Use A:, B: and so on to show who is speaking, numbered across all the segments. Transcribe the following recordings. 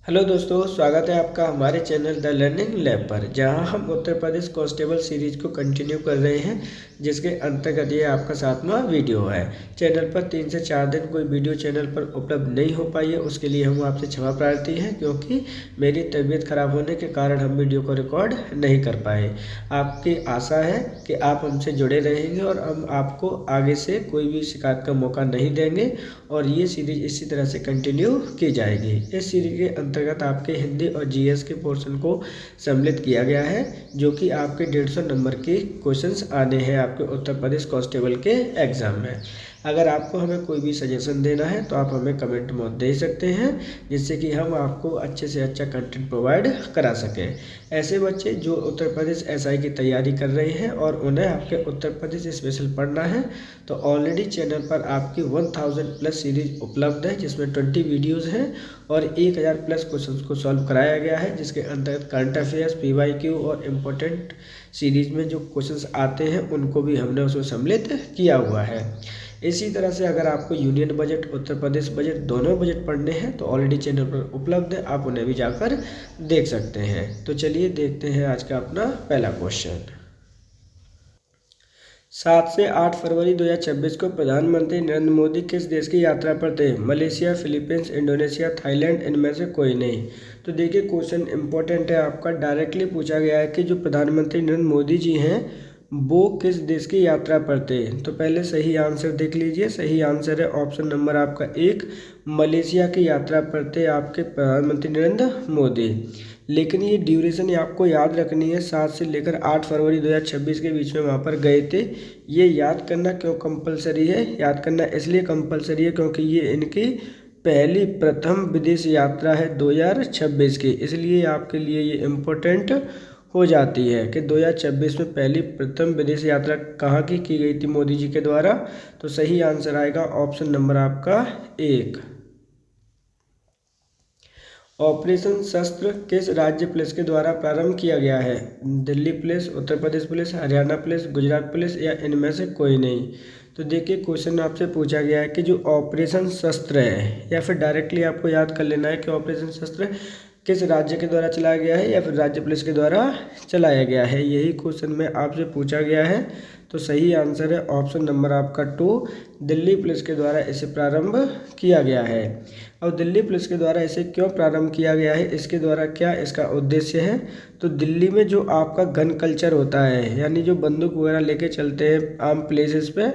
A: Hello दोस्तों, स्वागत है आपका हमारे चैनल द लर्निंग लैब पर, जहां हम उत्तर प्रदेश कांस्टेबल सीरीज को कंटिन्यू कर रहे हैं, जिसके अंतर्गत ये आपका 7वां वीडियो है। चैनल पर 3 से 4 दिन कोई वीडियो चैनल पर उपलब्ध नहीं हो पाई है, उसके लिए हम आपसे क्षमा प्रार्थी हैं, क्योंकि मेरी तबीयत खराब होने के कारण हम वीडियो को रिकॉर्ड नहीं कर पाए। आपकी आशा है कि आप हमसे जुड़े रहेंगे और हम आपको आगे से कोई भी शिकायत का मौका नहीं देंगे और ये सीरीज इसी तरह से कंटिन्यू की जाएगी। इस सीरीज के अंतर्गत आपके हिंदी और जीएस के पोर्शन को सम्मिलित किया गया है, जो कि आपके 150 नंबर के क्वेश्चंस आने हैं आपके उत्तर प्रदेश कांस्टेबल के एग्जाम में। अगर आपको हमें कोई भी सजेशन देना है तो आप हमें कमेंट में दे सकते हैं, जिससे कि हम आपको अच्छे से अच्छा कंटेंट प्रोवाइड करा सकें। ऐसे बच्चे जो उत्तर प्रदेश एसआई की तैयारी कर रहे हैं और उन्हें आपके उत्तर प्रदेश स्पेशल पढ़ना है, तो ऑलरेडी चैनल पर आपकी 1000 प्लस सीरीज उपलब्ध है, जिसमें 20 वीडियोज़ हैं और 1000 प्लस क्वेश्चंस को सॉल्व कराया गया है, जिसके अंतर्गत करंट अफेयर्स, पीवाईक्यू और इम्पोर्टेंट सीरीज में जो क्वेश्चंस आते हैं उनको भी हमने उसमें सम्मिलित किया हुआ है। इसी तरह से अगर आपको union budget, Uttar Pradesh budget, दोनों बजट पढ़ने हैं तो ऑलरेडी चैनल पर उपलब्ध है, आप उन्हें भी जाकर देख सकते हैं। तो चलिए देखते हैं आज का अपना पहला क्वेश्चन। 7 से 8 फरवरी 2026 को प्रधानमंत्री नरेंद्र मोदी किस देश की यात्रा पर थे? मलेशिया, फिलीपींस, इंडोनेशिया, थाईलैंड, इनमें से कोई नहीं। तो देखिए, क्वेश्चन इंपॉर्टेंट है आपका। डायरेक्टली पूछा गया है कि जो प्रधानमंत्री नरेंद्र मोदी जी हैं वो किस देश की यात्रा पर थे। तो पहले सही आंसर देख लीजिए। सही आंसर है ऑप्शन नंबर आपका 1, मलेशिया की यात्रा पर थे आपके प्रधानमंत्री नरेंद्र मोदी। लेकिन ये ड्यूरेशन आपको याद रखनी है, 7 से लेकर 8 फरवरी 2026 के बीच में वहाँ पर गए थे। ये याद करना क्यों कंपलसरी है? याद करना इसलिए कंपलसरी है क्योंकि ये इनकी पहली प्रथम विदेश यात्रा है 2026 की, इसलिए आपके लिए ये इम्पोर्टेंट हो जाती है कि 2026 में पहली प्रथम विदेश यात्रा कहाँ की गई थी मोदी जी के द्वारा। तो सही आंसर आएगा ऑप्शन नंबर आपका 1। ऑपरेशन शस्त्र किस राज्य पुलिस के द्वारा प्रारंभ किया गया है? Delhi police, Uttar Pradesh police, Haryana police, Gujarat police या इनमें से कोई नहीं। तो देखिए, क्वेश्चन आपसे पूछा गया है कि जो ऑपरेशन शस्त्र है, या फिर डायरेक्टली आपको याद कर लेना है कि ऑपरेशन शस्त्र किस राज्य के द्वारा चलाया गया है या फिर राज्य पुलिस के द्वारा चलाया गया है, यही क्वेश्चन में आपसे पूछा गया है। तो सही आंसर है ऑप्शन नंबर आपका 2, दिल्ली पुलिस के द्वारा इसे प्रारंभ किया गया है। और दिल्ली पुलिस के द्वारा इसे क्यों प्रारंभ किया गया है, इसके द्वारा क्या इसका उद्देश्य है? तो दिल्ली में जो आपका गन कल्चर होता है, यानी जो बंदूक वगैरह लेके चलते हैं आम प्लेसेस पे,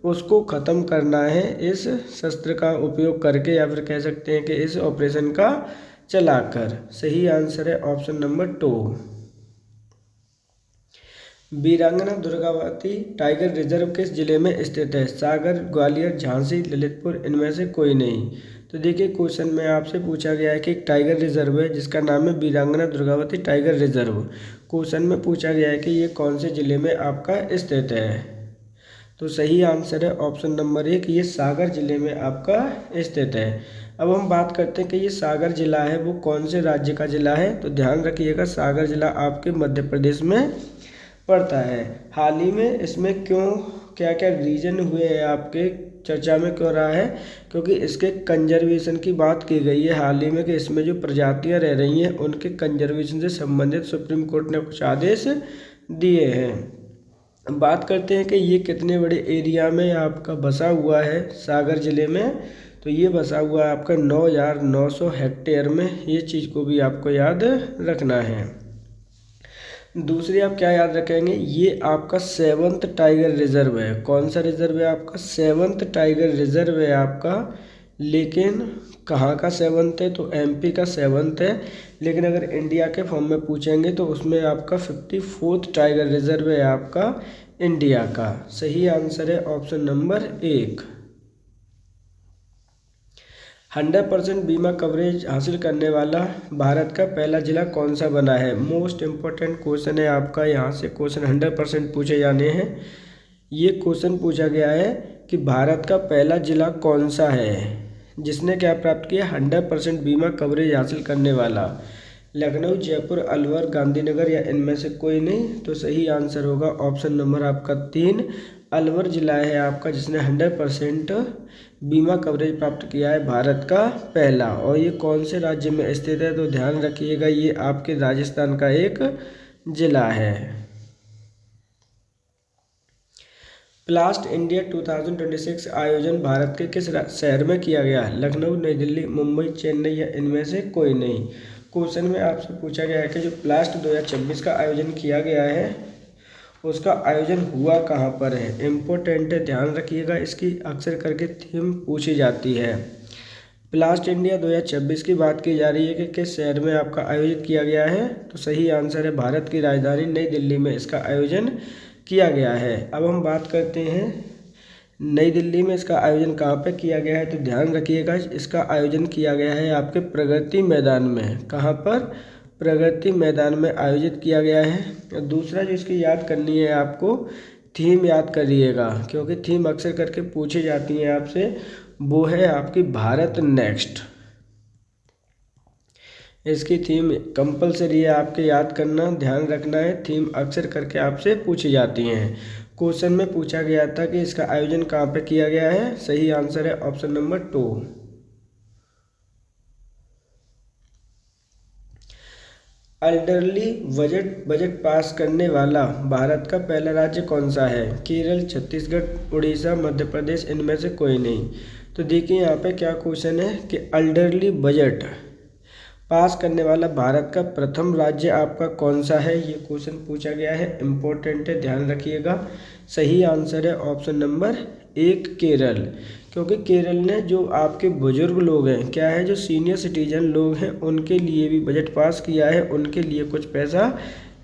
A: उसको ख़त्म करना है इस शस्त्र का उपयोग करके, या फिर कह सकते हैं कि इस ऑपरेशन का चलाकर। सही आंसर है ऑप्शन नंबर 2। वीरांगना दुर्गावती टाइगर रिजर्व किस जिले में स्थित है? सागर, ग्वालियर, झांसी, ललितपुर, इनमें से कोई नहीं। तो देखिए, क्वेश्चन में आपसे पूछा गया है कि एक टाइगर रिजर्व है जिसका नाम है वीरांगना दुर्गावती टाइगर रिजर्व। क्वेश्चन में पूछा गया है कि ये कौन से जिले में आपका स्थित है। तो सही आंसर है ऑप्शन नंबर 1, ये सागर जिले में आपका स्थित है। अब हम बात करते हैं कि ये सागर जिला है वो कौन से राज्य का जिला है। तो ध्यान रखिएगा, सागर जिला आपके मध्य प्रदेश में पड़ता है। हाल ही में इसमें क्यों क्या क्या रीजन हुए हैं आपके चर्चा में क्यों रहा है? क्योंकि इसके कंजर्वेशन की बात की गई है हाल ही में कि इसमें जो प्रजातियां रह रही हैं उनके कंजर्वेशन से संबंधित सुप्रीम कोर्ट ने कुछ आदेश दिए हैं। बात करते हैं कि ये कितने बड़े एरिया में आपका बसा हुआ है सागर ज़िले में। तो ये बसा हुआ है आपका 9900 हेक्टेयर में। ये चीज़ को भी आपको याद रखना है। दूसरी आप क्या याद रखेंगे, ये आपका 7th टाइगर रिजर्व है। कौन सा रिजर्व है आपका? 7th टाइगर रिजर्व है आपका। लेकिन कहाँ का 7th है? तो एमपी का 7th है। लेकिन अगर इंडिया के फॉर्म में पूछेंगे तो उसमें आपका 54th टाइगर रिजर्व है आपका इंडिया का। सही आंसर है ऑप्शन नंबर 1। 100% बीमा कवरेज हासिल करने वाला भारत का पहला जिला कौन सा बना है? मोस्ट इम्पोर्टेंट क्वेश्चन है आपका। यहाँ से क्वेश्चन 100% पूछे जाने हैं। ये क्वेश्चन पूछा गया है कि भारत का पहला जिला कौन सा है जिसने क्या प्राप्त किया? 100% बीमा कवरेज हासिल करने वाला। लखनऊ, जयपुर, अलवर, गांधीनगर या इनमें से कोई नहीं। तो सही आंसर होगा ऑप्शन नंबर आपका 3, अलवर जिला है आपका जिसने 100% बीमा कवरेज प्राप्त किया है भारत का पहला, और ये कौन से राज्य में स्थित है? तो ध्यान रखिएगा ये आपके राजस्थान का एक जिला है। प्लास्ट इंडिया 2026 आयोजन भारत के किस शहर में किया गया? लखनऊ, नई दिल्ली, मुंबई, चेन्नई या इनमें से कोई नहीं। क्वेश्चन में आपसे पूछा गया है कि जो प्लास्ट 2026 का आयोजन किया गया है उसका आयोजन हुआ कहाँ पर है। इम्पोर्टेंट है, ध्यान रखिएगा, इसकी अक्सर करके थीम पूछी जाती है। प्लास्ट इंडिया 2026 की बात की जा रही है कि किस शहर में आपका आयोजित किया गया है? तो सही आंसर है भारत की राजधानी नई दिल्ली में इसका आयोजन किया गया है। अब हम बात करते हैं नई दिल्ली में इसका आयोजन कहाँ पे किया गया है। तो ध्यान रखिएगा इसका आयोजन किया गया है आपके प्रगति मैदान में। कहाँ पर? प्रगति मैदान में आयोजित किया गया है। दूसरा जो इसकी याद करनी है आपको, थीम याद करिएगा, क्योंकि थीम अक्सर करके पूछी जाती है आपसे, वो है आपकी भारत नेक्स्ट। इसकी थीम कंपलसरी है आपके याद करना, ध्यान रखना है, थीम अक्सर करके आपसे पूछी जाती हैं। क्वेश्चन में पूछा गया था कि इसका आयोजन कहाँ पे किया गया है। सही आंसर है option number 2। Elderly budget pass करने वाला भारत का पहला राज्य कौन सा है? केरल, छत्तीसगढ़, उड़ीसा, मध्य प्रदेश, इनमें से कोई नहीं। तो देखिए यहाँ पे क्या क्वेश्चन है कि एल्डरली बजट पास करने वाला भारत का प्रथम राज्य आपका कौन सा है, ये क्वेश्चन पूछा गया है। इम्पोर्टेंट है, ध्यान रखिएगा। सही आंसर है ऑप्शन नंबर 1 केरल, क्योंकि केरल ने जो आपके बुजुर्ग लोग हैं, क्या है, जो सीनियर सिटीजन लोग हैं, उनके लिए भी बजट पास किया है, उनके लिए कुछ पैसा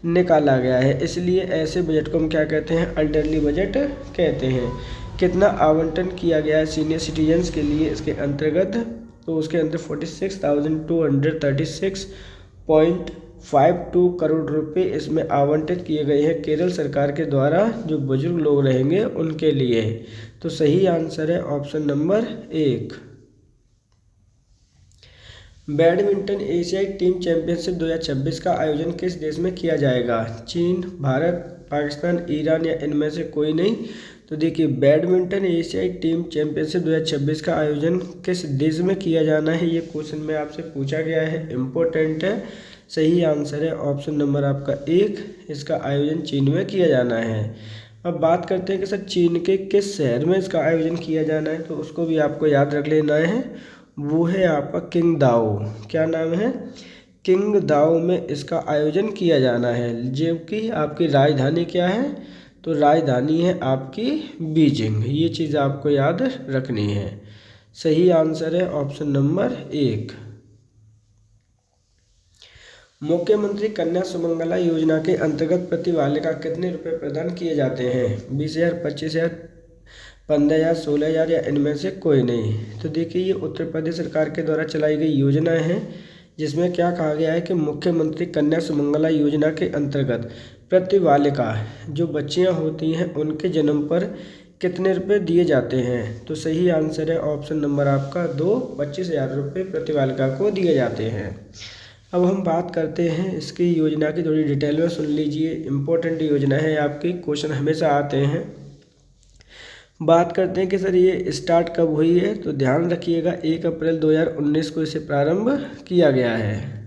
A: निकाला गया है, इसलिए ऐसे बजट को हम क्या कहते हैं? एल्डरली बजट कहते हैं। कितना आवंटन किया गया है सीनियर सिटीजन्स के लिए इसके अंतर्गत? तो उसके अंदर 46,236.52 करोड़ रुपए इसमें आवंटित किए गए हैं केरल सरकार के द्वारा, जो बुजुर्ग लोग रहेंगे उनके लिए। तो सही आंसर है ऑप्शन नंबर 1। बैडमिंटन एशियाई टीम चैंपियनशिप 2026 का आयोजन किस देश में किया जाएगा? चीन, भारत, पाकिस्तान, ईरान या इनमें से कोई नहीं। तो देखिए बैडमिंटन एशियाई टीम चैंपियनशिप 2026 का आयोजन किस देश में किया जाना है, ये क्वेश्चन में आपसे पूछा गया है। इम्पोर्टेंट है, सही आंसर है ऑप्शन नंबर आपका 1, इसका आयोजन चीन में किया जाना है। अब बात करते हैं कि सर चीन के किस शहर में इसका आयोजन किया जाना है, तो उसको भी आपको याद रख लेना है, वो है आपका किंगदाओ। क्या नाम है? किंगदाओ में इसका आयोजन किया जाना है, जबकि आपकी राजधानी क्या है? तो राजधानी है आपकी बीजिंग। ये चीज़ आपको याद रखनी है। सही आंसर है ऑप्शन नंबर 1। मुख्यमंत्री कन्या सुमंगला योजना के अंतर्गत प्रति बालिका कितने रुपए प्रदान किए जाते हैं? 20,000, 25,000, 15,000, 16,000 या इनमें से कोई नहीं। तो देखिए ये उत्तर प्रदेश सरकार के द्वारा चलाई गई योजना है, जिसमें क्या कहा गया है कि मुख्यमंत्री कन्या सुमंगला योजना के अंतर्गत प्रति बालिका जो बच्चियां होती हैं उनके जन्म पर कितने रुपए दिए जाते हैं? तो सही आंसर है ऑप्शन नंबर आपका 2, 25,000 रुपये प्रति बालिका को दिए जाते हैं। अब हम बात करते हैं इसकी योजना की थोड़ी डिटेल में, सुन लीजिए। इम्पोर्टेंट योजना है आपकी, क्वेश्चन हमेशा आते हैं। बात करते हैं कि सर ये स्टार्ट कब हुई है, तो ध्यान रखिएगा 1 अप्रैल 2019 को इसे प्रारंभ किया गया है।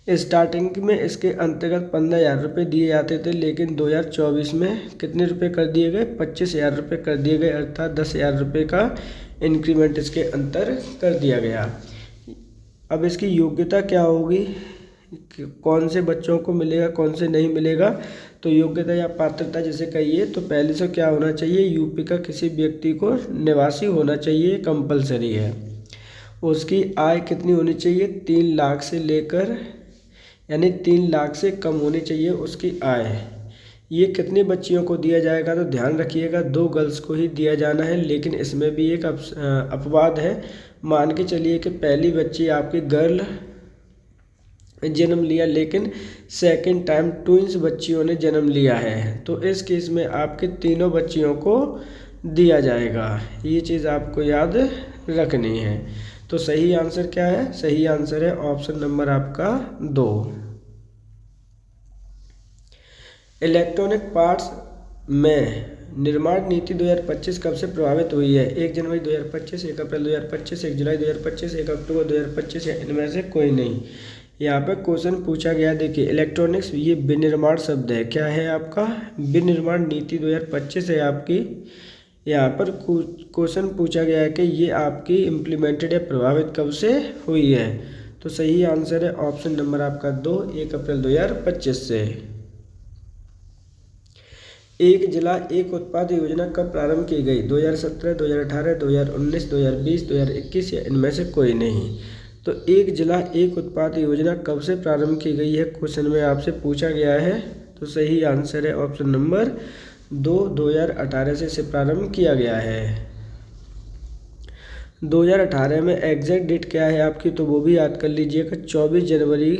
A: स्टार्टिंग में इसके अंतर्गत 15,000 रुपये दिए जाते थे, लेकिन 2024 में कितने रुपए कर दिए गए? 25,000 रुपये कर दिए गए, अर्थात 10,000 रुपये का इंक्रीमेंट इसके अंतर कर दिया गया। अब इसकी योग्यता क्या होगी, कौन से बच्चों को मिलेगा, कौन से नहीं मिलेगा? तो योग्यता या पात्रता जिसे कहिए, तो पहले से क्या होना चाहिए? यूपी का किसी व्यक्ति को निवासी होना चाहिए, कंपलसरी है। उसकी आय कितनी होनी चाहिए? 3 लाख से लेकर, यानी 3 लाख से कम होनी चाहिए उसकी आय। ये कितनी बच्चियों को दिया जाएगा? तो ध्यान रखिएगा 2 गर्ल्स को ही दिया जाना है, लेकिन इसमें भी एक अपवाद है। मान के चलिए कि पहली बच्ची आपकी गर्ल जन्म लिया, लेकिन सेकंड टाइम ट्विंस बच्चियों ने जन्म लिया है, तो इस केस में आपके तीनों बच्चियों को दिया जाएगा। ये चीज़ आपको याद रखनी है। तो सही आंसर क्या है? सही आंसर है ऑप्शन नंबर आपका 2। इलेक्ट्रॉनिक पार्ट्स में निर्माण नीति 2025 कब से प्रभावित हुई है? 1 जनवरी 2025, 1 अप्रैल 2025, 1 जुलाई 2025, 1 अक्टूबर 2025 या इनमें से कोई नहीं। यहाँ पर क्वेश्चन पूछा गया, देखिए इलेक्ट्रॉनिक्स, ये विनिर्माण शब्द है, क्या है आपका? विनिर्माण नीति 2025 है आपकी। यहाँ पर क्वेश्चन पूछा गया है कि ये आपकी इम्प्लीमेंटेड या प्रभावित कब से हुई है? तो सही आंसर है ऑप्शन नंबर आपका 2, 1 अप्रैल 2025 से। एक जिला एक उत्पाद योजना कब प्रारंभ की गई? 2017, 2018, 2019, 2020, 2021 या इनमें से कोई नहीं। तो एक जिला एक उत्पाद योजना कब से प्रारंभ की गई है, क्वेश्चन में आपसे पूछा गया है। तो सही आंसर है ऑप्शन नंबर 2, 2018 से इसे प्रारंभ किया गया है। 2018 में एग्जैक्ट डेट क्या है आपकी, तो वो भी याद कर लीजिएगा। 24 जनवरी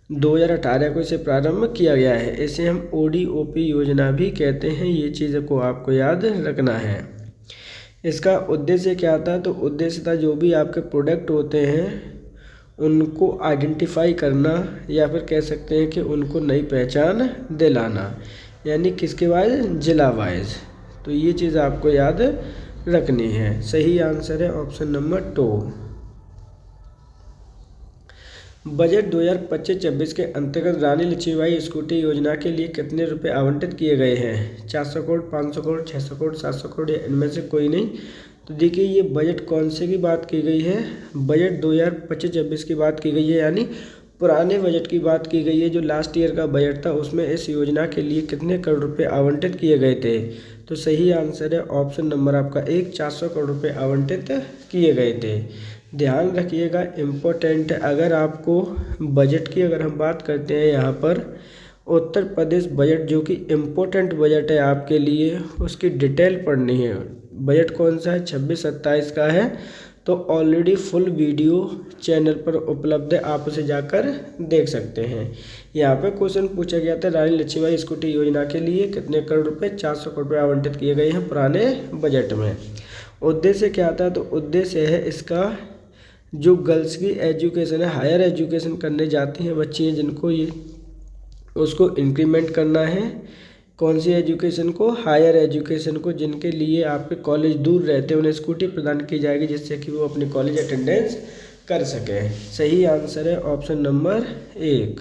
A: 2018 को इसे प्रारंभ किया गया है। इसे हम ODOP योजना भी कहते हैं, ये चीज़ों को आपको याद रखना है। इसका उद्देश्य क्या था? तो उद्देश्य था जो भी आपके प्रोडक्ट होते हैं उनको आइडेंटिफाई करना, या फिर कह सकते हैं कि उनको नई पहचान दिलाना, यानी किसके वाइज? जिला वाइज। तो ये चीज़ आपको याद रखनी है। सही आंसर है ऑप्शन नंबर 2। बजट 2025-26 के अंतर्गत रानी लक्ष्मीबाई स्कूटी योजना के लिए कितने रुपए आवंटित किए गए हैं? 400 करोड़, 500 करोड़, 600 करोड़, 700 करोड़ या इनमें से कोई नहीं। तो देखिए ये बजट कौन से की बात की गई है? बजट 2025-26 की बात की गई है, यानी पुराने बजट की बात की गई है। जो लास्ट ईयर का बजट था उसमें इस योजना के लिए कितने करोड़ रुपए आवंटित किए गए थे? तो सही आंसर है ऑप्शन नंबर आपका 1, 400 करोड़ रुपए आवंटित किए गए थे। ध्यान रखिएगा, इम्पोर्टेंट है। अगर आपको बजट की अगर हम बात करते हैं यहाँ पर उत्तर प्रदेश बजट, जो कि इम्पोर्टेंट बजट है आपके लिए, उसकी डिटेल पढ़नी है। बजट कौन सा है? 26-27 का है। तो ऑलरेडी फुल वीडियो चैनल पर उपलब्ध है, आप उसे जाकर देख सकते हैं। यहाँ पे क्वेश्चन पूछा गया था रानी लक्ष्मीबाई स्कूटी योजना के लिए कितने करोड़ रुपए? 400 करोड़ रुपए आवंटित किए गए हैं पुराने बजट में। उद्देश्य क्या था? तो उद्देश्य है इसका जो गर्ल्स की एजुकेशन है, हायर एजुकेशन करने जाती हैं बच्चियाँ जिनको, ये उसको इंक्रीमेंट करना है। कौन सी एजुकेशन को? हायर एजुकेशन को। जिनके लिए आपके कॉलेज दूर रहते हैं उन्हें स्कूटी प्रदान की जाएगी, जिससे कि वो अपनी कॉलेज अटेंडेंस कर सकें। सही आंसर है ऑप्शन नंबर 1।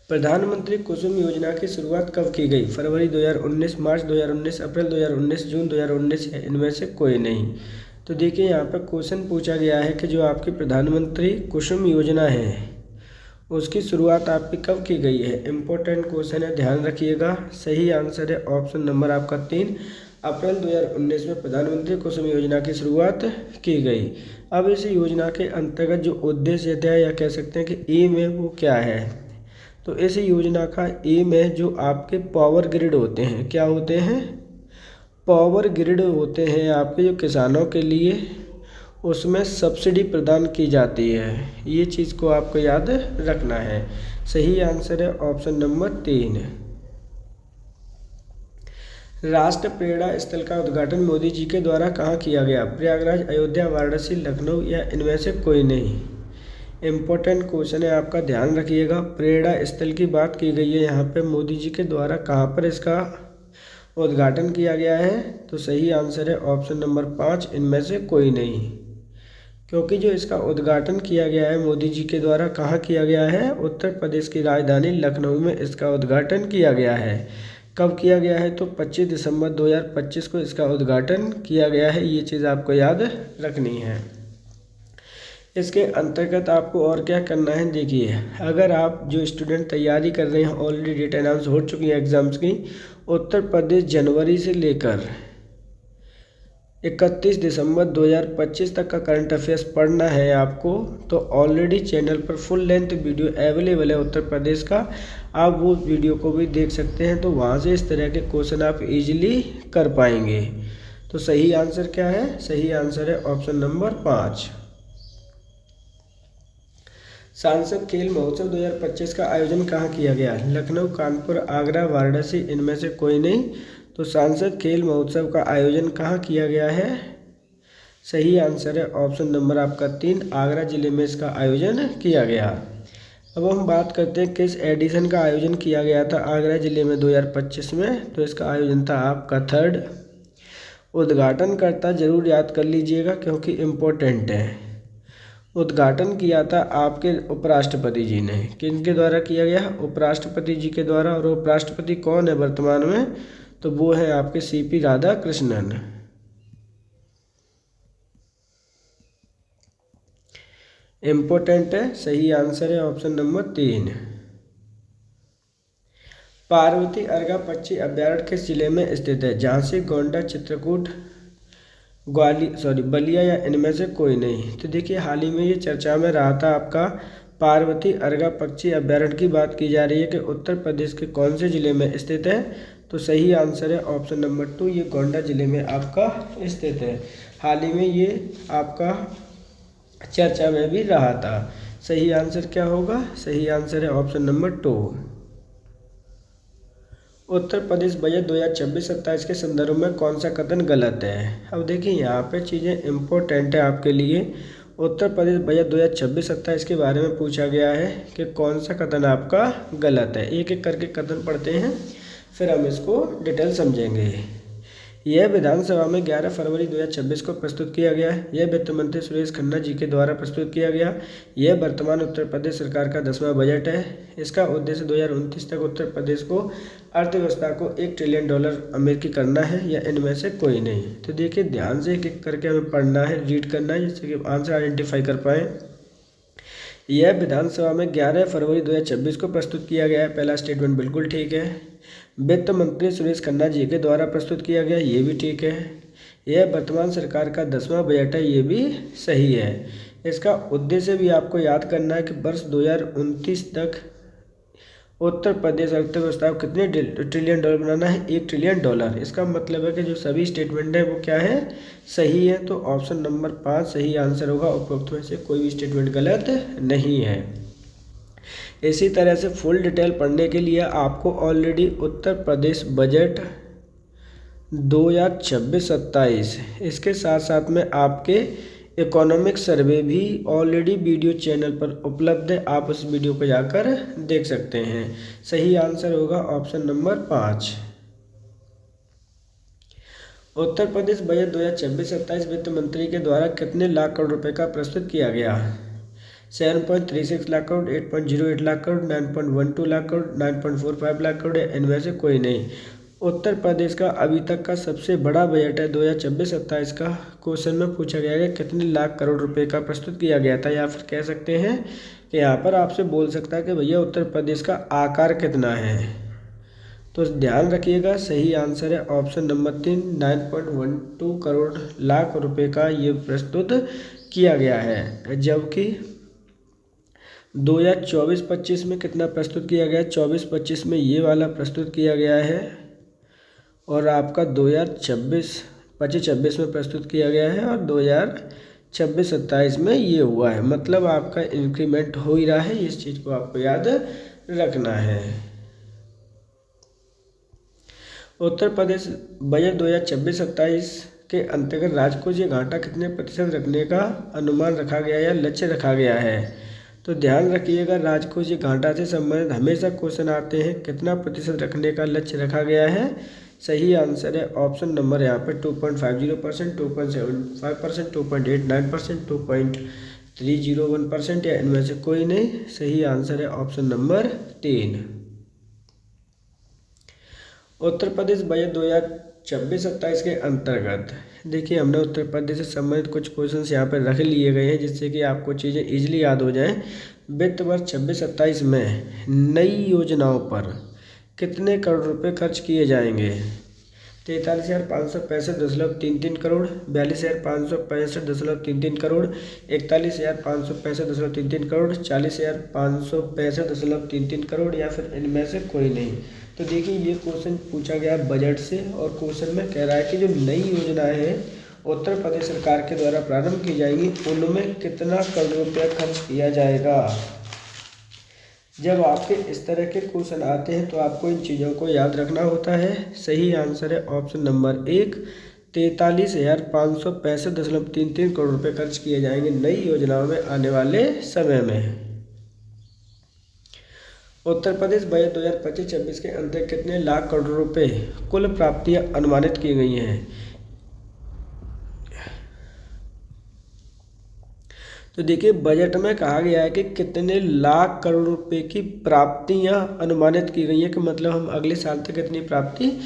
A: प्रधानमंत्री कुसुम योजना की शुरुआत कब की गई? फरवरी 2019, मार्च 2019, अप्रैल 2019, जून 2019 है, इनमें से कोई नहीं। तो देखिए यहाँ पर क्वेश्चन पूछा गया है कि जो आपकी प्रधानमंत्री कुसुम योजना है उसकी शुरुआत आपकी कब की गई है? इम्पोर्टेंट क्वेश्चन है, ध्यान रखिएगा। सही आंसर है ऑप्शन नंबर आपका 3, अप्रैल 2019 में प्रधानमंत्री कुसुम योजना की शुरुआत की गई। अब इस योजना के अंतर्गत जो उद्देश्य था, या कह सकते हैं कि एम है, वो क्या है? तो इस योजना का एम है जो आपके पावर ग्रिड होते हैं, क्या होते हैं? पावर ग्रिड होते हैं आपके जो किसानों के लिए, उसमें सब्सिडी प्रदान की जाती है। ये चीज़ को आपको याद रखना है। सही आंसर है ऑप्शन नंबर 3। राष्ट्र प्रेरणा स्थल का उद्घाटन मोदी जी के द्वारा कहाँ किया गया? प्रयागराज, अयोध्या, वाराणसी, लखनऊ या इनमें से कोई नहीं। इम्पोर्टेंट क्वेश्चन है आपका, ध्यान रखिएगा। प्रेरणा स्थल की बात की गई है यहाँ पे मोदी जी के द्वारा, कहाँ पर इसका उद्घाटन किया गया है? तो सही आंसर है ऑप्शन नंबर 5, इनमें से कोई नहीं। क्योंकि जो इसका उद्घाटन किया गया है मोदी जी के द्वारा, कहाँ किया गया है? उत्तर प्रदेश की राजधानी लखनऊ में इसका उद्घाटन किया गया है। कब किया गया है? तो 25 दिसंबर 2025 को इसका उद्घाटन किया गया है। ये चीज़ आपको याद रखनी है। इसके अंतर्गत आपको और क्या करना है? देखिए, अगर आप जो स्टूडेंट तैयारी कर रहे हैं, ऑलरेडी डेट अनाउंस हो चुकी है एग्ज़ाम्स की, उत्तर प्रदेश जनवरी से लेकर 31 दिसंबर 2025 तक का करंट अफेयर्स पढ़ना है आपको, तो ऑलरेडी चैनल पर फुल लेंथ वीडियो अवेलेबल है उत्तर प्रदेश का, आप वो वीडियो को भी देख सकते हैं। तो वहाँ से इस तरह के क्वेश्चन आप इजीली कर पाएंगे। तो सही आंसर क्या है? सही आंसर है ऑप्शन नंबर 5। सांसद खेल महोत्सव 2025 का आयोजन कहाँ किया गया? लखनऊ, कानपुर, आगरा, वाराणसी, इनमें से कोई नहीं। तो सांसद खेल महोत्सव का आयोजन कहाँ किया गया है? सही आंसर है ऑप्शन नंबर आपका 3, आगरा जिले में इसका आयोजन किया गया। अब हम बात करते हैं किस एडिशन का आयोजन किया गया था आगरा जिले में 2025 में। तो इसका आयोजन था आपका 3rd। उद्घाटनकर्ता जरूर याद कर लीजिएगा क्योंकि इम्पोर्टेंट है। उद्घाटन किया था आपके उपराष्ट्रपति जी ने। किनके द्वारा किया गया? उपराष्ट्रपति जी के द्वारा। और उपराष्ट्रपति कौन है वर्तमान में? तो वो है आपके CP राधाकृष्णन। इम्पोर्टेंट है, सही आंसर है ऑप्शन नंबर 3। पार्वती अर्घा पक्षी अभ्यारण्य किस जिले में स्थित है? झांसी, गोंडा, चित्रकूट, बलिया या इनमें से कोई नहीं। तो देखिए हाल ही में ये चर्चा में रहा था आपका पार्वती अर्घा पक्षी अभ्यारण्य की बात की जा रही है कि उत्तर प्रदेश के कौन से जिले में स्थित है। तो सही आंसर है ऑप्शन नंबर 2, ये गोंडा जिले में आपका स्थित है। हाल ही में ये आपका चर्चा में भी रहा था। सही आंसर क्या होगा? सही आंसर है option number 2। Uttar Pradesh budget 2026-27 के संदर्भ में कौन सा कथन गलत है? अब देखिए यहाँ पे चीज़ें इम्पोर्टेंट है आपके लिए। उत्तर प्रदेश बजट 2026-27 के बारे में पूछा गया है कि कौन सा कथन आपका गलत है। एक एक करके कथन पढ़ते हैं, फिर हम इसको डिटेल समझेंगे। यह विधानसभा में 11 फरवरी 2026 को प्रस्तुत किया गया है। यह वित्त मंत्री सुरेश खन्ना जी के द्वारा प्रस्तुत किया गया। यह वर्तमान उत्तर प्रदेश सरकार का 10वां बजट है। इसका उद्देश्य 2029 तक उत्तर प्रदेश को अर्थव्यवस्था को $1 ट्रिलियन अमेरिकी करना है या इनमें से कोई नहीं। तो देखिए ध्यान से एक एक करके हमें पढ़ना है, रीड करना है, जिससे कि आंसर आइडेंटिफाई कर पाएँ। यह विधानसभा में 11 फरवरी 2026 को प्रस्तुत किया गया है। पहला स्टेटमेंट बिल्कुल ठीक है। वित्त मंत्री सुरेश खन्ना जी के द्वारा प्रस्तुत किया गया, ये भी ठीक है। यह वर्तमान सरकार का 10वां बजट है, ये भी सही है। इसका उद्देश्य भी आपको याद करना है कि वर्ष 2029 तक उत्तर प्रदेश अर्थव्यवस्था को कितने ट्रिलियन डॉलर बनाना है? $1 ट्रिलियन। इसका मतलब है कि जो सभी स्टेटमेंट है वो क्या है? सही है। तो ऑप्शन नंबर 5 सही आंसर होगा। उपरोक्त में से कोई भी स्टेटमेंट गलत नहीं है। इसी तरह से फुल डिटेल पढ़ने के लिए आपको ऑलरेडी उत्तर प्रदेश बजट 2026-27 इसके साथ साथ में आपके इकोनॉमिक सर्वे भी ऑलरेडी वीडियो चैनल पर उपलब्ध है। आप उस वीडियो को जाकर देख सकते हैं। सही आंसर होगा option number 5। Uttar Pradesh budget 2026-27 वित्त मंत्री के द्वारा कितने लाख करोड़ रुपए का प्रस्तुत किया गया? 7.36 लाख करोड़, 8.08 लाख करोड़, 9.12 लाख करोड़, 9.45 लाख करोड़, इनमें से कोई नहीं। उत्तर प्रदेश का अभी तक का सबसे बड़ा बजट है 2026-27 का। क्वेश्चन में पूछा गया है कितने लाख करोड़ रुपए का प्रस्तुत किया गया था, या फिर कह सकते हैं कि यहाँ पर आपसे बोल सकता है कि भैया उत्तर प्रदेश का आकार कितना है। तो ध्यान रखिएगा, सही आंसर है ऑप्शन नंबर 3, 9.12 करोड़ लाख रुपए का ये प्रस्तुत किया गया है। जबकि 2024-25 में कितना प्रस्तुत किया गया? 24-25 में ये वाला प्रस्तुत किया गया है और आपका 2026-26 में प्रस्तुत किया गया है और 2026-27 में ये हुआ है। मतलब आपका इंक्रीमेंट हो ही रहा है, इस चीज़ को आपको याद रखना है। उत्तर प्रदेश बजट 2026-27 के अंतर्गत राजकोषीय घाटा कितने प्रतिशत रखने का अनुमान रखा गया या लक्ष्य रखा गया है? तो ध्यान रखिएगा, राजकोषीय घाटा से संबंधित हमेशा क्वेश्चन आते हैं। कितना प्रतिशत रखने का लक्ष्य रखा गया है? सही आंसर है ऑप्शन नंबर यहाँ पे 2.50%, 2.75%, 2.89%, 2.301% या इनमें से कोई नहीं। सही आंसर है option number 3। Uttar Pradesh budget 2026-27 के अंतर्गत देखिए हमने उत्तर प्रदेश से संबंधित कुछ क्वेश्चंस यहाँ पर रख लिए गए हैं, जिससे कि आपको चीज़ें इजीली याद हो जाएं। वित्त वर्ष 26-27 में नई योजनाओं पर कितने करोड़ रुपए खर्च किए जाएंगे? 43,565.33 करोड़, 42,565.33 करोड़, 41,565.33 करोड़, 40,565.33 करोड़ या फिर इनमें से कोई नहीं। तो देखिए ये क्वेश्चन पूछा गया बजट से और क्वेश्चन में कह रहा है कि जो नई योजनाएं हैं उत्तर प्रदेश सरकार के द्वारा प्रारंभ की जाएगी उनमें कितना करोड़ रुपया खर्च किया जाएगा। जब आपके इस तरह के क्वेश्चन आते हैं तो आपको इन चीज़ों को याद रखना होता है। सही आंसर है ऑप्शन नंबर 1, 43,565.33 करोड़ रुपए खर्च किए जाएंगे नई योजनाओं में आने वाले समय में। उत्तर प्रदेश बजट 2025-26 के अंतर्गत कितने लाख करोड़ रुपए कुल प्राप्तियां अनुमानित की गई हैं? तो देखिए बजट में कहा गया है कि कितने लाख करोड़ रुपए की प्राप्तियां अनुमानित की गई हैं, कि मतलब हम अगले साल तक कितनी प्राप्ति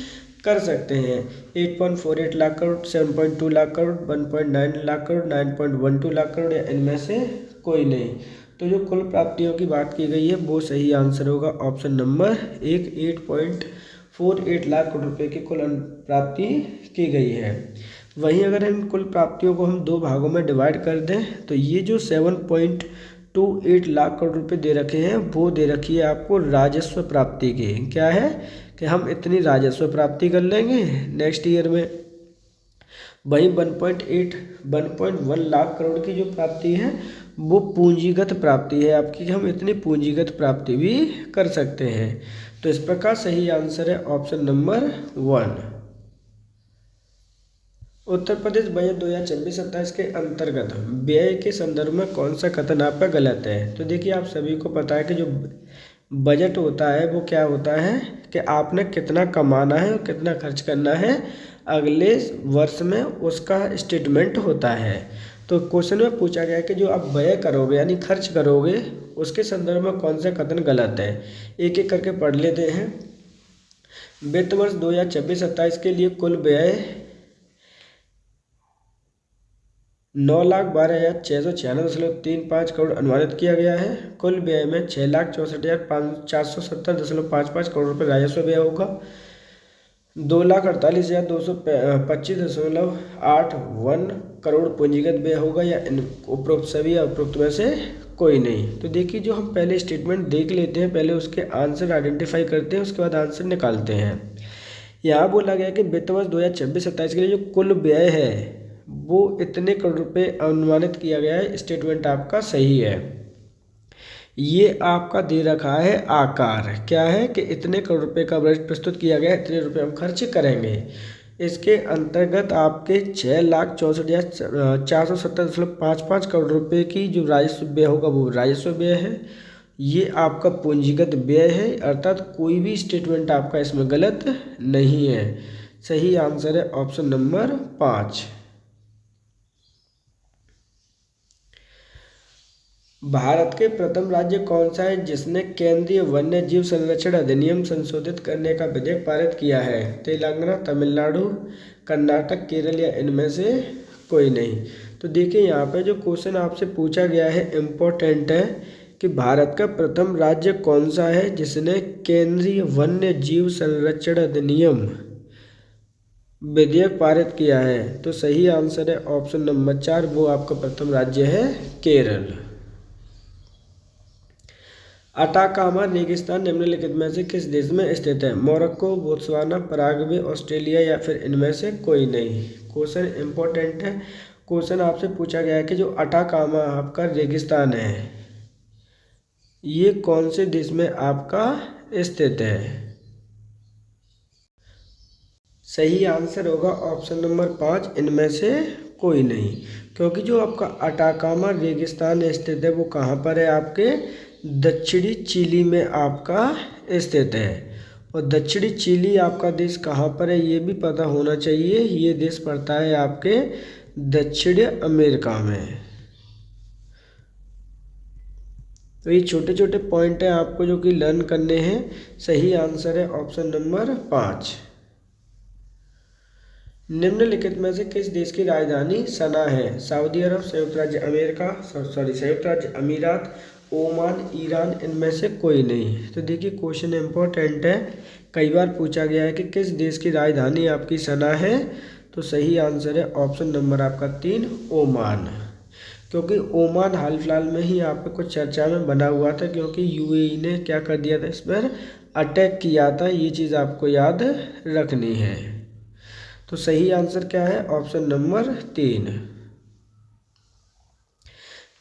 A: कर सकते हैं। 8.48 लाख करोड़, 7.2 लाख करोड़, 1.9 लाख करोड़, 9.12 लाख करोड़, या इनमें से कोई नहीं। तो जो कुल प्राप्तियों की बात की गई है वो सही आंसर होगा ऑप्शन नंबर 1, 8.48 लाख करोड़ रुपए की कुल प्राप्ति की गई है। वहीं अगर इन कुल प्राप्तियों को हम दो भागों में डिवाइड कर दें तो ये जो 7.28 लाख करोड़ रुपए दे रखे हैं वो दे रखी है आपको राजस्व प्राप्ति की। क्या है कि हम इतनी राजस्व प्राप्ति कर लेंगे नेक्स्ट ईयर में। वहीं 1.1 लाख करोड़ की जो प्राप्ति है वो पूंजीगत प्राप्ति है आपकी, कि हम इतनी पूंजीगत प्राप्ति भी कर सकते हैं। तो इस प्रकार सही आंसर है option number 1। Uttar Pradesh budget 2026-27 के अंतर्गत व्यय के संदर्भ में कौन सा कथन आपका गलत है? तो देखिए आप सभी को पता है कि जो बजट होता है वो क्या होता है कि आपने कितना कमाना है और कितना खर्च करना है अगले वर्ष में, उसका स्टेटमेंट होता है। तो क्वेश्चन में पूछा गया है कि जो आप व्यय करोगे यानी खर्च करोगे उसके संदर्भ में कौन सा कथन गलत है। एक एक करके पढ़ लेते हैं। वित्त वर्ष 2026-27 के लिए कुल व्यय 9,12,696.35 करोड़ अनुमानित किया गया है। कुल व्यय में 6,64,470.55 करोड़ रुपये राजस्व व्यय होगा। 2,48,225.81 करोड़ पूंजीगत व्यय होगा, या उपरोक्त सभी या उपरोक्त में से कोई नहीं। तो देखिए जो हम पहले स्टेटमेंट देख लेते हैं, पहले उसके आंसर आइडेंटिफाई करते हैं, उसके बाद आंसर निकालते हैं। यहाँ बोला गया कि वित्त वर्ष 2026-27 के लिए जो कुल व्यय है वो इतने करोड़ रुपए अनुमानित किया गया है। स्टेटमेंट आपका सही है। ये आपका दे रखा है आकार, क्या है कि इतने करोड़ रुपए का बजट प्रस्तुत किया गया है, इतने रुपए हम खर्च करेंगे। इसके अंतर्गत आपके 6,64,470.55 करोड़ रुपए की जो राजस्व व्यय होगा वो राजस्व व्यय है। ये आपका पूंजीगत व्यय है, अर्थात कोई भी स्टेटमेंट आपका इसमें गलत नहीं है। सही आंसर है ऑप्शन नंबर 5। भारत के प्रथम राज्य कौन सा है जिसने केंद्रीय वन्य जीव संरक्षण अधिनियम संशोधित करने का विधेयक पारित किया है? तेलंगाना, तमिलनाडु, कर्नाटक, केरल, या इनमें से कोई नहीं। तो देखिए यहाँ पे जो क्वेश्चन आपसे पूछा गया है इम्पोर्टेंट है कि भारत का प्रथम राज्य कौन सा है जिसने केंद्रीय वन्य जीव संरक्षण अधिनियम विधेयक पारित किया है। तो सही आंसर है ऑप्शन नंबर 4, वो आपका प्रथम राज्य है केरल। अटाकामा रेगिस्तान निम्नलिखित में से किस देश में स्थित है? मोरक्को, बोत्सवाना, पराग्वे, ऑस्ट्रेलिया, या फिर इनमें से कोई नहीं। क्वेश्चन इंपॉर्टेंट है। क्वेश्चन आपसे पूछा गया है कि जो अटाकामा आपका रेगिस्तान है ये कौन से देश में आपका स्थित है? सही आंसर होगा ऑप्शन नंबर 5, इनमें से कोई नहीं। क्योंकि जो आपका अटाकामा रेगिस्तान स्थित है वो कहाँ पर है? आपके दक्षिणी चिली में आपका स्थित है। और दक्षिणी चिली आपका देश कहाँ पर है ये भी पता होना चाहिए। ये देश पड़ता है आपके दक्षिण अमेरिका में। तो ये छोटे छोटे पॉइंट हैं आपको जो कि लर्न करने हैं। सही आंसर है ऑप्शन नंबर 5। निम्नलिखित में से किस देश की राजधानी सना है? सऊदी अरब, संयुक्त राज्य अमीरात, ओमान, ईरान, इनमें से कोई नहीं। तो देखिए क्वेश्चन इंपॉर्टेंट है, कई बार पूछा गया है कि किस देश की राजधानी आपकी सना है। तो सही आंसर है ऑप्शन नंबर आपका 3, ओमान। क्योंकि ओमान हाल फिलहाल में ही आपको कुछ चर्चा में बना हुआ था, क्योंकि यूएई ने क्या कर दिया था, इस पर अटैक किया था। ये चीज़ आपको याद रखनी है। तो सही आंसर क्या है? Option number 3।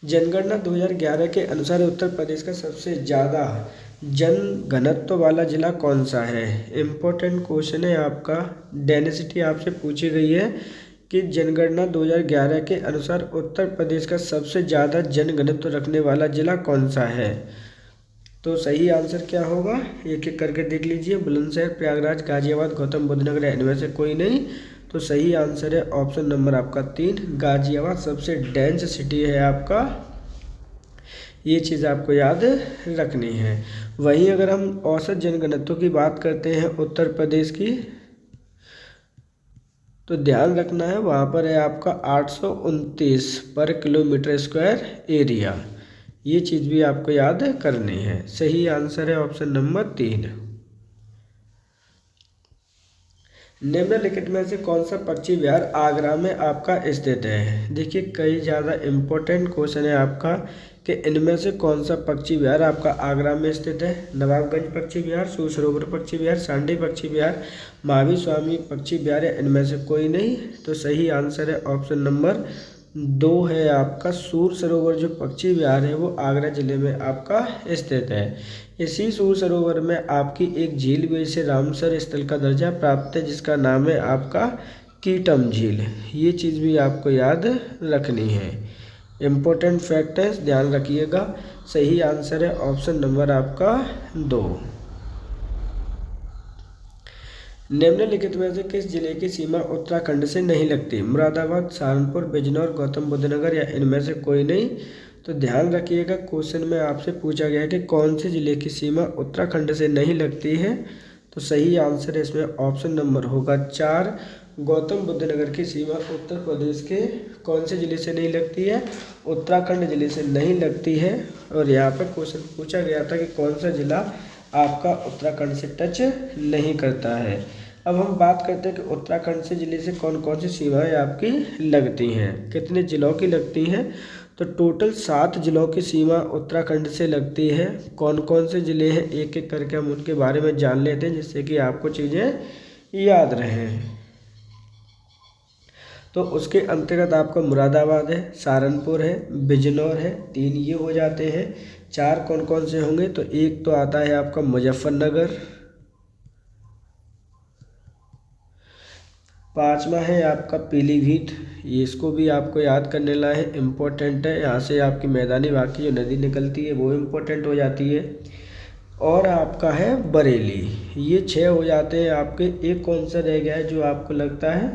A: जनगणना 2011 के अनुसार उत्तर प्रदेश का सबसे ज़्यादा जनघनत्व वाला जिला कौन सा है? इम्पोर्टेंट क्वेश्चन है आपका। डेंसिटी आपसे पूछी गई है कि जनगणना 2011 के अनुसार उत्तर प्रदेश का सबसे ज़्यादा जनघनत्व रखने वाला जिला कौन सा है? तो सही आंसर क्या होगा, एक एक करके देख लीजिए। बुलंदशहर, प्रयागराज, गाजियाबाद, गौतम बुद्ध नगर या इनमें से कोई नहीं। तो सही आंसर है ऑप्शन नंबर आपका 3, गाजियाबाद सबसे डेंस सिटी है आपका। ये चीज़ आपको याद रखनी है। वहीं अगर हम औसत जनघनत्व की बात करते हैं उत्तर प्रदेश की, तो ध्यान रखना है वहाँ पर है आपका 829 पर किलोमीटर स्क्वायर एरिया। ये चीज़ भी आपको याद करनी है। सही आंसर है ऑप्शन नंबर 3। निम्नलिखित में से कौन सा पक्षी विहार आगरा में आपका स्थित है। देखिए कई ज़्यादा इम्पोर्टेंट क्वेश्चन है आपका कि इनमें से कौन सा पक्षी विहार आपका आगरा में स्थित है। नवाबगंज पक्षी विहार, सूर सरोवर पक्षी विहार, सांडी पक्षी विहार, महावीर स्वामी पक्षी विहार है, इनमें से कोई नहीं। तो सही आंसर है ऑप्शन नंबर 2 है आपका सूर सरोवर जो पक्षी विहार है वो आगरा जिले में आपका स्थित है। इसी सूर सरोवर में आपकी एक झील भी इसे रामसर स्थल का दर्जा प्राप्त है जिसका नाम है आपका कीटम झील। ये चीज़ भी आपको याद रखनी है, इम्पोर्टेंट फैक्ट है, ध्यान रखिएगा। सही आंसर है ऑप्शन नंबर आपका 2। निम्नलिखित में से किस जिले की सीमा उत्तराखंड से नहीं लगती। मुरादाबाद, सहारनपुर, बिजनौर, गौतम बुद्ध नगर या इनमें से कोई नहीं। तो ध्यान रखिएगा क्वेश्चन में आपसे पूछा गया है कि कौन से जिले की सीमा उत्तराखंड से नहीं लगती है। तो सही आंसर है इसमें ऑप्शन नंबर होगा 4, गौतम बुद्ध नगर की सीमा उत्तर प्रदेश के कौन से जिले से नहीं लगती है, उत्तराखंड जिले से नहीं लगती है। और यहाँ पर क्वेश्चन पूछा गया था कि कौन सा जिला आपका उत्तराखंड से टच नहीं करता है। अब हम बात करते हैं कि उत्तराखंड से जिले से कौन कौन सी सीमाएं आपकी लगती हैं, कितने जिलों की लगती हैं। तो टोटल 7 जिलों की सीमा उत्तराखंड से लगती है। कौन कौन से ज़िले हैं एक एक करके हम उनके बारे में जान लेते हैं जिससे कि आपको चीज़ें याद रहें। तो उसके अंतर्गत आपका मुरादाबाद है, सहारनपुर है, बिजनौर है, 3 ये हो जाते हैं। 4 कौन कौन से होंगे, तो एक तो आता है आपका मुजफ्फरनगर, 5वां है आपका पीलीभीत। ये इसको भी आपको याद करने लायक है, इम्पोर्टेंट है। यहाँ से आपकी मैदानी भाग की जो नदी निकलती है वो इम्पोर्टेंट हो जाती है। और आपका है बरेली। ये 6 हो जाते हैं आपके। एक कौन सा रह गया है जो आपको लगता है,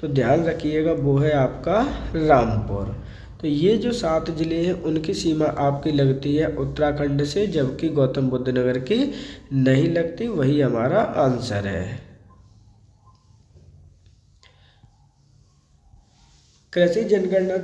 A: तो ध्यान रखिएगा वो है आपका रामपुर। तो ये जो 7 ज़िले हैं उनकी सीमा आपकी लगती है उत्तराखंड से, जबकि गौतम बुद्ध नगर की नहीं लगती। वही हमारा आंसर है। कृषि जनगणना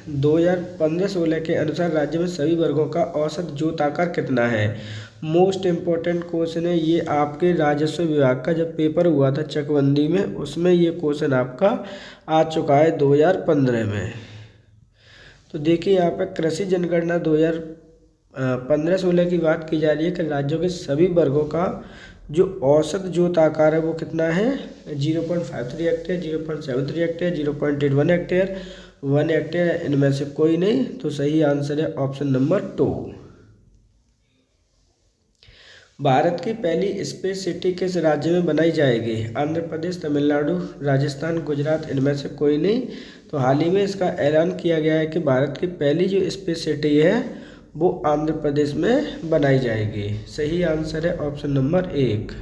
A: 2015-16 के अनुसार राज्य में सभी वर्गों का औसत जोत आकार कितना है। मोस्ट इम्पोर्टेंट क्वेश्चन है ये। आपके राजस्व विभाग का जब पेपर हुआ था चकबंदी में, उसमें ये क्वेश्चन आपका आ चुका है 2015 में। तो देखिए यहाँ पर कृषि जनगणना 2015-16 की बात की जा रही है कि राज्यों के सभी वर्गों का जो औसत जोत आकार है वो कितना है, 0.53 हेक्टेयर, 0.73 हेक्टेयर, 0.81 हेक्टेयर, 1 हेक्टेयर, इनमें से कोई नहीं। तो सही आंसर है ऑप्शन नंबर 2। भारत की पहली स्पेस सिटी किस राज्य में बनाई जाएगी। आंध्र प्रदेश, तमिलनाडु, राजस्थान, गुजरात, इनमें से कोई नहीं। तो हाल ही में इसका ऐलान किया गया है कि भारत की पहली जो स्पेस सिटी है वो आंध्र प्रदेश में बनाई जाएगी। सही आंसर है ऑप्शन नंबर 1।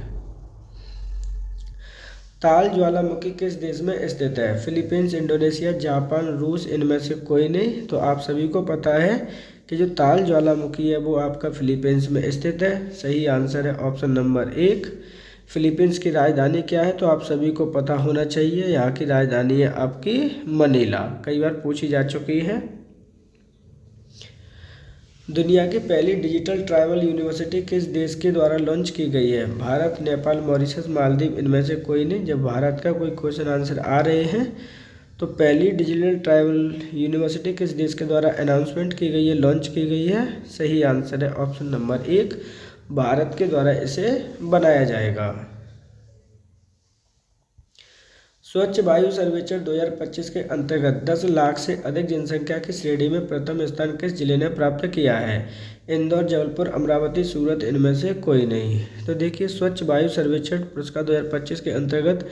A: ताल ज्वालामुखी किस देश में स्थित है। फिलीपींस, इंडोनेशिया, जापान, रूस, इनमें से कोई नहीं। तो आप सभी को पता है कि जो ताल ज्वालामुखी है वो आपका फिलीपींस में स्थित है। सही आंसर है ऑप्शन नंबर 1। फिलीपींस की राजधानी क्या है, तो आप सभी को पता होना चाहिए। यहाँ की राजधानी है आपकी मनीला, कई बार पूछी जा चुकी है। दुनिया की पहली डिजिटल ट्राइबल यूनिवर्सिटी किस देश के द्वारा लॉन्च की गई है। भारत, नेपाल, मॉरिशस, मालदीव, इनमें से कोई नहीं। जब भारत का कोई क्वेश्चन आंसर आ रहे हैं तो पहली डिजिटल ट्राइबल यूनिवर्सिटी किस देश के द्वारा अनाउंसमेंट की गई है, लॉन्च की गई है। सही आंसर है ऑप्शन नंबर 1, भारत के द्वारा इसे बनाया जाएगा। स्वच्छ वायु सर्वेक्षण 2025 के अंतर्गत 10 लाख से अधिक जनसंख्या की श्रेणी में प्रथम स्थान किस जिले ने प्राप्त किया है। इंदौर, जबलपुर, अमरावती, सूरत, इनमें से कोई नहीं। तो देखिए स्वच्छ वायु सर्वेक्षण पुरस्कार 2025 के अंतर्गत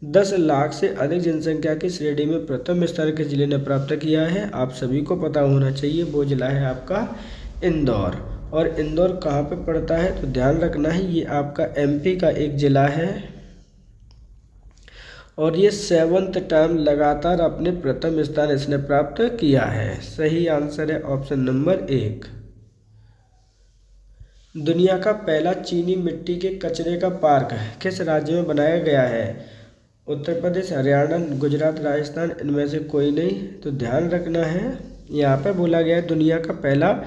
A: 10 लाख से अधिक जनसंख्या की श्रेणी में प्रथम स्थान किस जिले ने प्राप्त किया है? आप सभी को पता होना चाहिए, वो जिला है आपका इंदौर। और इंदौर कहाँ पे पड़ता है? तो ध्यान रखना है, ये आपका एमपी का एक जिला है और ये 7th टाइम लगातार अपने प्रथम स्थान इसने प्राप्त किया है। सही आंसर है ऑप्शन नंबर 1। दुनिया का पहला चीनी मिट्टी के कचरे का पार्क किस राज्य में बनाया गया है? उत्तर प्रदेश, हरियाणा, गुजरात, राजस्थान, इनमें से कोई नहीं। तो ध्यान रखना है, यहाँ पे बोला गया है दुनिया का पहला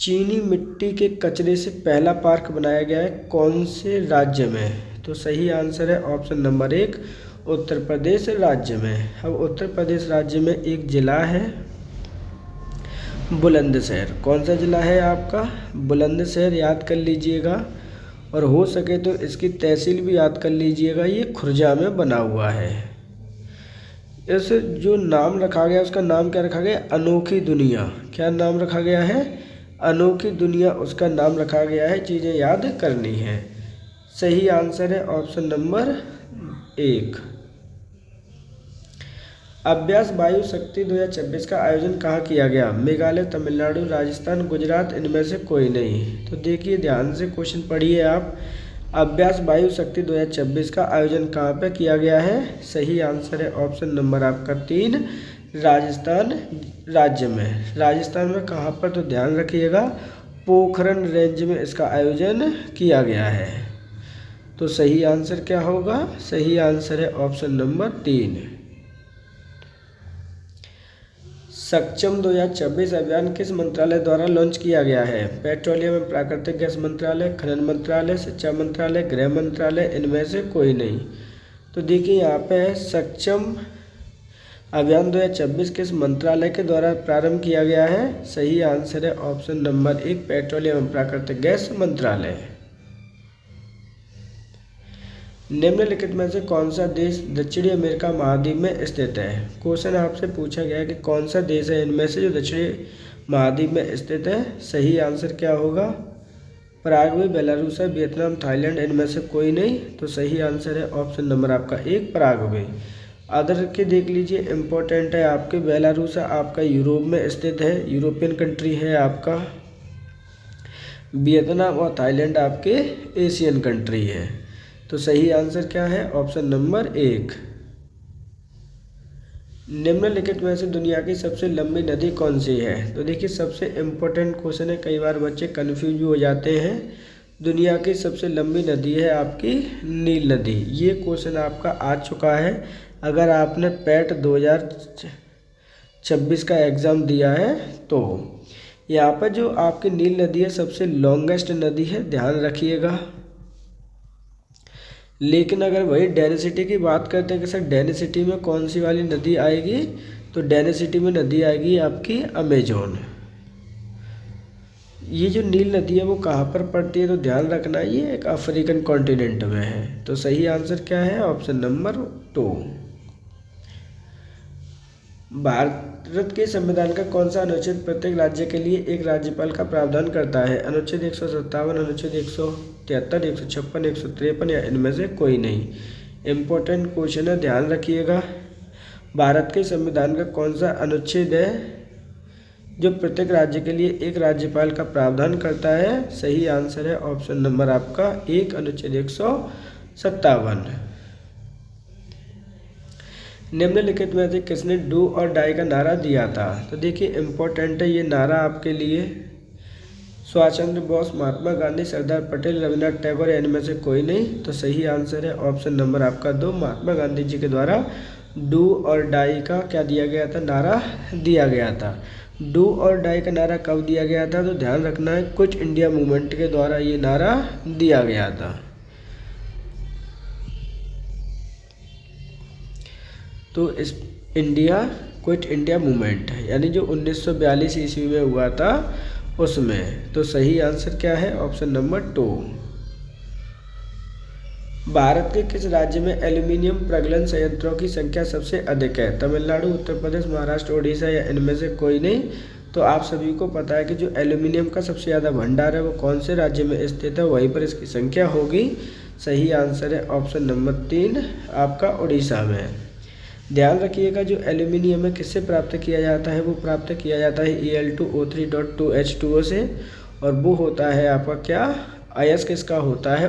A: चीनी मिट्टी के कचरे से पहला पार्क बनाया गया है कौन से राज्य में? तो सही आंसर है ऑप्शन नंबर 1, उत्तर प्रदेश राज्य में। अब उत्तर प्रदेश राज्य में एक जिला है बुलंदशहर। कौन सा जिला है आपका? बुलंदशहर, याद कर लीजिएगा। और हो सके तो इसकी तहसील भी याद कर लीजिएगा, ये खुर्जा में बना हुआ है। इस जो नाम रखा गया उसका नाम क्या रखा गया? अनोखी दुनिया। क्या नाम रखा गया है? अनोखी दुनिया उसका नाम रखा गया है। चीज़ें याद करनी है। सही आंसर है ऑप्शन नंबर 1। अभ्यास वायु शक्ति 2026 का आयोजन कहाँ किया गया? मेघालय, तमिलनाडु, राजस्थान, गुजरात, इनमें से कोई नहीं। तो देखिए ध्यान से क्वेश्चन पढ़िए आप। अभ्यास वायु शक्ति 2026 का आयोजन कहाँ पे किया गया है? सही आंसर है ऑप्शन नंबर आपका 3, राजस्थान राज्य में। राजस्थान में कहाँ पर? तो ध्यान रखिएगा, पोखरण रेंज में इसका आयोजन किया गया है। तो सही आंसर क्या होगा? सही आंसर है ऑप्शन नंबर 3। सक्षम 2026 अभियान किस मंत्रालय द्वारा लॉन्च किया गया है? पेट्रोलियम एवं प्राकृतिक गैस मंत्रालय, खनन मंत्रालय, शिक्षा मंत्रालय, गृह मंत्रालय, इनमें से कोई नहीं। तो देखिए यहाँ पे है सक्षम अभियान 2026 किस मंत्रालय के द्वारा प्रारंभ किया गया है? सही आंसर है ऑप्शन नंबर 1, पेट्रोलियम एवं प्राकृतिक गैस मंत्रालय। निम्नलिखित में से कौन सा देश दक्षिणी अमेरिका महाद्वीप में स्थित है? क्वेश्चन आपसे पूछा गया है कि कौन सा देश है इनमें से जो दक्षिणी महाद्वीप में स्थित है। सही आंसर क्या होगा? पराग्वे, बेलारूस, वियतनाम, थाईलैंड, इनमें से कोई नहीं। तो सही आंसर है ऑप्शन नंबर आपका 1, पराग्वे। अदर के देख लीजिए, इम्पोर्टेंट है आपके। बेलारूस आपका यूरोप में स्थित है, यूरोपियन कंट्री है आपका। वियतनाम और थाईलैंड आपके एशियन कंट्री है। तो सही आंसर क्या है? Option number 1। निम्नलिखित में से दुनिया की सबसे लंबी नदी कौन सी है? तो देखिए सबसे इम्पोर्टेंट क्वेश्चन है, कई बार बच्चे कंफ्यूज भी हो जाते हैं। दुनिया की सबसे लंबी नदी है आपकी नील नदी। ये क्वेश्चन आपका आ चुका है। अगर आपने पैट 2026 का एग्ज़ाम दिया है तो यहाँ पर जो आपकी नील नदी है सबसे लॉन्गेस्ट नदी है, ध्यान रखिएगा। लेकिन अगर वही डेंसिटी की बात करते हैं कि सर डेंसिटी में कौन सी वाली नदी आएगी, तो डेंसिटी में नदी आएगी आपकी अमेजोन। ये जो नील नदी है वो कहाँ पर पड़ती है? तो ध्यान रखना, ये एक अफ्रीकन कॉन्टिनेंट में है। तो सही आंसर क्या है? Option number 2। भारत के संविधान का कौन सा अनुच्छेद प्रत्येक राज्य के लिए एक राज्यपाल का प्रावधान करता है? अनुच्छेद 157, अनुच्छेद 173, 156, 153 या इनमें से कोई नहीं। इम्पोर्टेंट क्वेश्चन है, ध्यान रखिएगा। भारत के संविधान का कौन सा अनुच्छेद है जो प्रत्येक राज्य के लिए एक राज्यपाल का प्रावधान करता है? सही आंसर है ऑप्शन नंबर आपका 1, अनुच्छेद 157। निम्नलिखित में से किसने डू और डाई का नारा दिया था? तो देखिए इम्पोर्टेंट है ये नारा आपके लिए। सुभाष चंद्र बोस, महात्मा गांधी, सरदार पटेल, रविन्द्रनाथ टैगोर, इनमें से कोई नहीं। तो सही आंसर है ऑप्शन नंबर आपका 2, महात्मा गांधी जी के द्वारा डू और डाई का क्या दिया गया था? नारा दिया गया था। डू और डाई का नारा कब दिया गया था? तो ध्यान रखना है, क्विट इंडिया मूवमेंट के द्वारा ये नारा दिया गया था। तो इस क्विट इंडिया मूवमेंट यानी जो 1942 ईस्वी में हुआ था उसमें। तो सही आंसर क्या है? Option number 2। भारत के किस राज्य में एल्यूमीनियम प्रगलन संयंत्रों की संख्या सबसे अधिक है? तमिलनाडु, उत्तर प्रदेश, महाराष्ट्र, ओडिशा या इनमें से कोई नहीं। तो आप सभी को पता है कि जो एल्यूमिनियम का सबसे ज़्यादा भंडार है वो कौन से राज्य में स्थित है, वहीं पर इसकी संख्या होगी सही आंसर है ऑप्शन नंबर 3 आपका उड़ीसा में। ध्यान रखिएगा, जो एल्यूमिनियम है किससे प्राप्त किया जाता है, वो प्राप्त किया जाता है Al2O3.2H2O से, और वो होता है आपका क्या, अयस्क किसका होता है,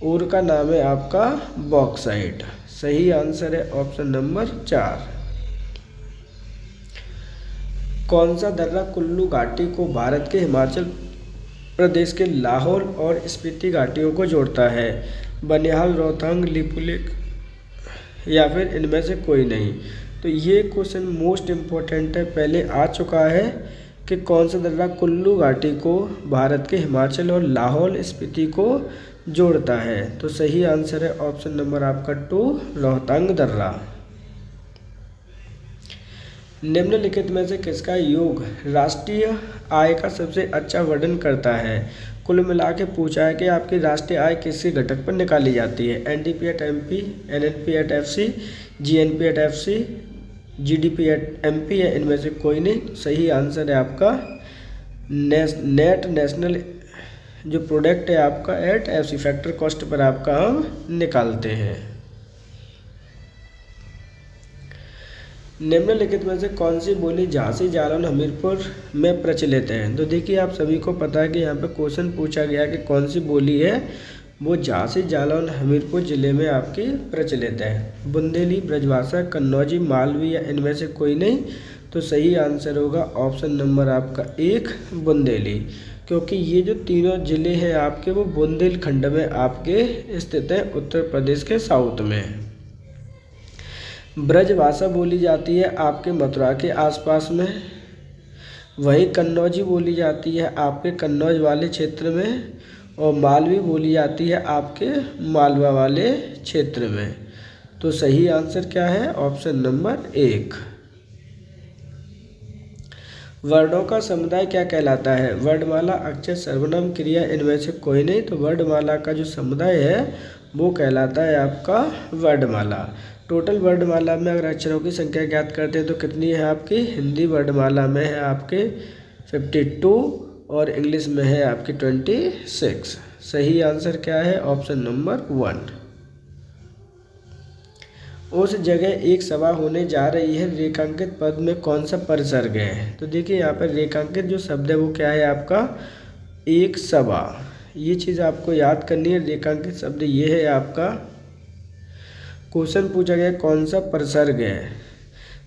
A: ओर का नाम है आपका बॉक्साइट। सही आंसर है ऑप्शन नंबर 4। कौन सा दर्रा कुल्लू घाटी को भारत के हिमाचल प्रदेश के लाहौल और स्पीति घाटियों को जोड़ता है, बनिहाल, रोहतांग, लिपुलेख या फिर इनमें से कोई नहीं। तो ये क्वेश्चन मोस्ट इम्पोर्टेंट है, पहले आ चुका है कि कौन सा दर्रा कुल्लू घाटी को भारत के हिमाचल और लाहौल स्पीति को जोड़ता है। तो सही आंसर है ऑप्शन नंबर आपका 2 रोहतांग दर्रा। निम्नलिखित में से किसका योग राष्ट्रीय आय का सबसे अच्छा वर्णन करता है। कुल मिला के पूछा है कि आपकी राष्ट्रीय आय किसके घटक पर निकाली जाती है, NDP at MP, NNP at FC, GNP at FC, GDP at MP, या इनमें से कोई नहीं। सही आंसर है आपका नेट नेशनल जो प्रोडक्ट है आपका eight FC, factor cost per आपका हम निकालते हैं। निम्नलिखित में से कौन सी बोली झांसी, जालौन, हमीरपुर में प्रचलित है। तो देखिए, आप सभी को पता है कि यहाँ पे क्वेश्चन पूछा गया कि कौन सी बोली है वो झांसी, जालौन, हमीरपुर जिले में आपकी प्रचलित है। बुंदेली, ब्रजभाषा, कन्नौजी, मालवी, या इनमें से कोई नहीं। तो सही आंसर होगा ऑप्शन नंबर आपका 1 बुंदेली, क्योंकि ये जो तीनों ज़िले हैं आपके वो बुंदेलखंड में आपके स्थित हैं, उत्तर प्रदेश के साउथ में। ब्रजभाषा बोली जाती है आपके मथुरा के आसपास में, वहीं कन्नौजी बोली जाती है आपके कन्नौज वाले क्षेत्र में, और मालवी बोली जाती है आपके मालवा वाले क्षेत्र में। तो सही आंसर क्या है ऑप्शन नंबर 1। वर्णों का समुदाय क्या कहलाता है, वर्णमाला, अक्षर, सर्वनाम, क्रिया, इनमें से कोई नहीं। तो वर्णमाला का जो समुदाय है वो कहलाता है आपका वर्णमाला। टोटल वर्णमाला में अगर अक्षरों की संख्या ज्ञात करते हैं तो कितनी है आपकी, हिंदी वर्णमाला में है आपके 52 और इंग्लिश में है आपकी 26। सही आंसर क्या है ऑप्शन नंबर 1। उस जगह एक सभा होने जा रही है, रेखांकित पद में कौन सा परिसर्ग है। तो देखिए, यहाँ पर रेखांकित जो शब्द है वो क्या है आपका, एक सभा। ये चीज़ आपको याद करनी है, रेखांकित शब्द ये है आपका। क्वेश्चन पूछा गया कौन सा परिसर्ग है,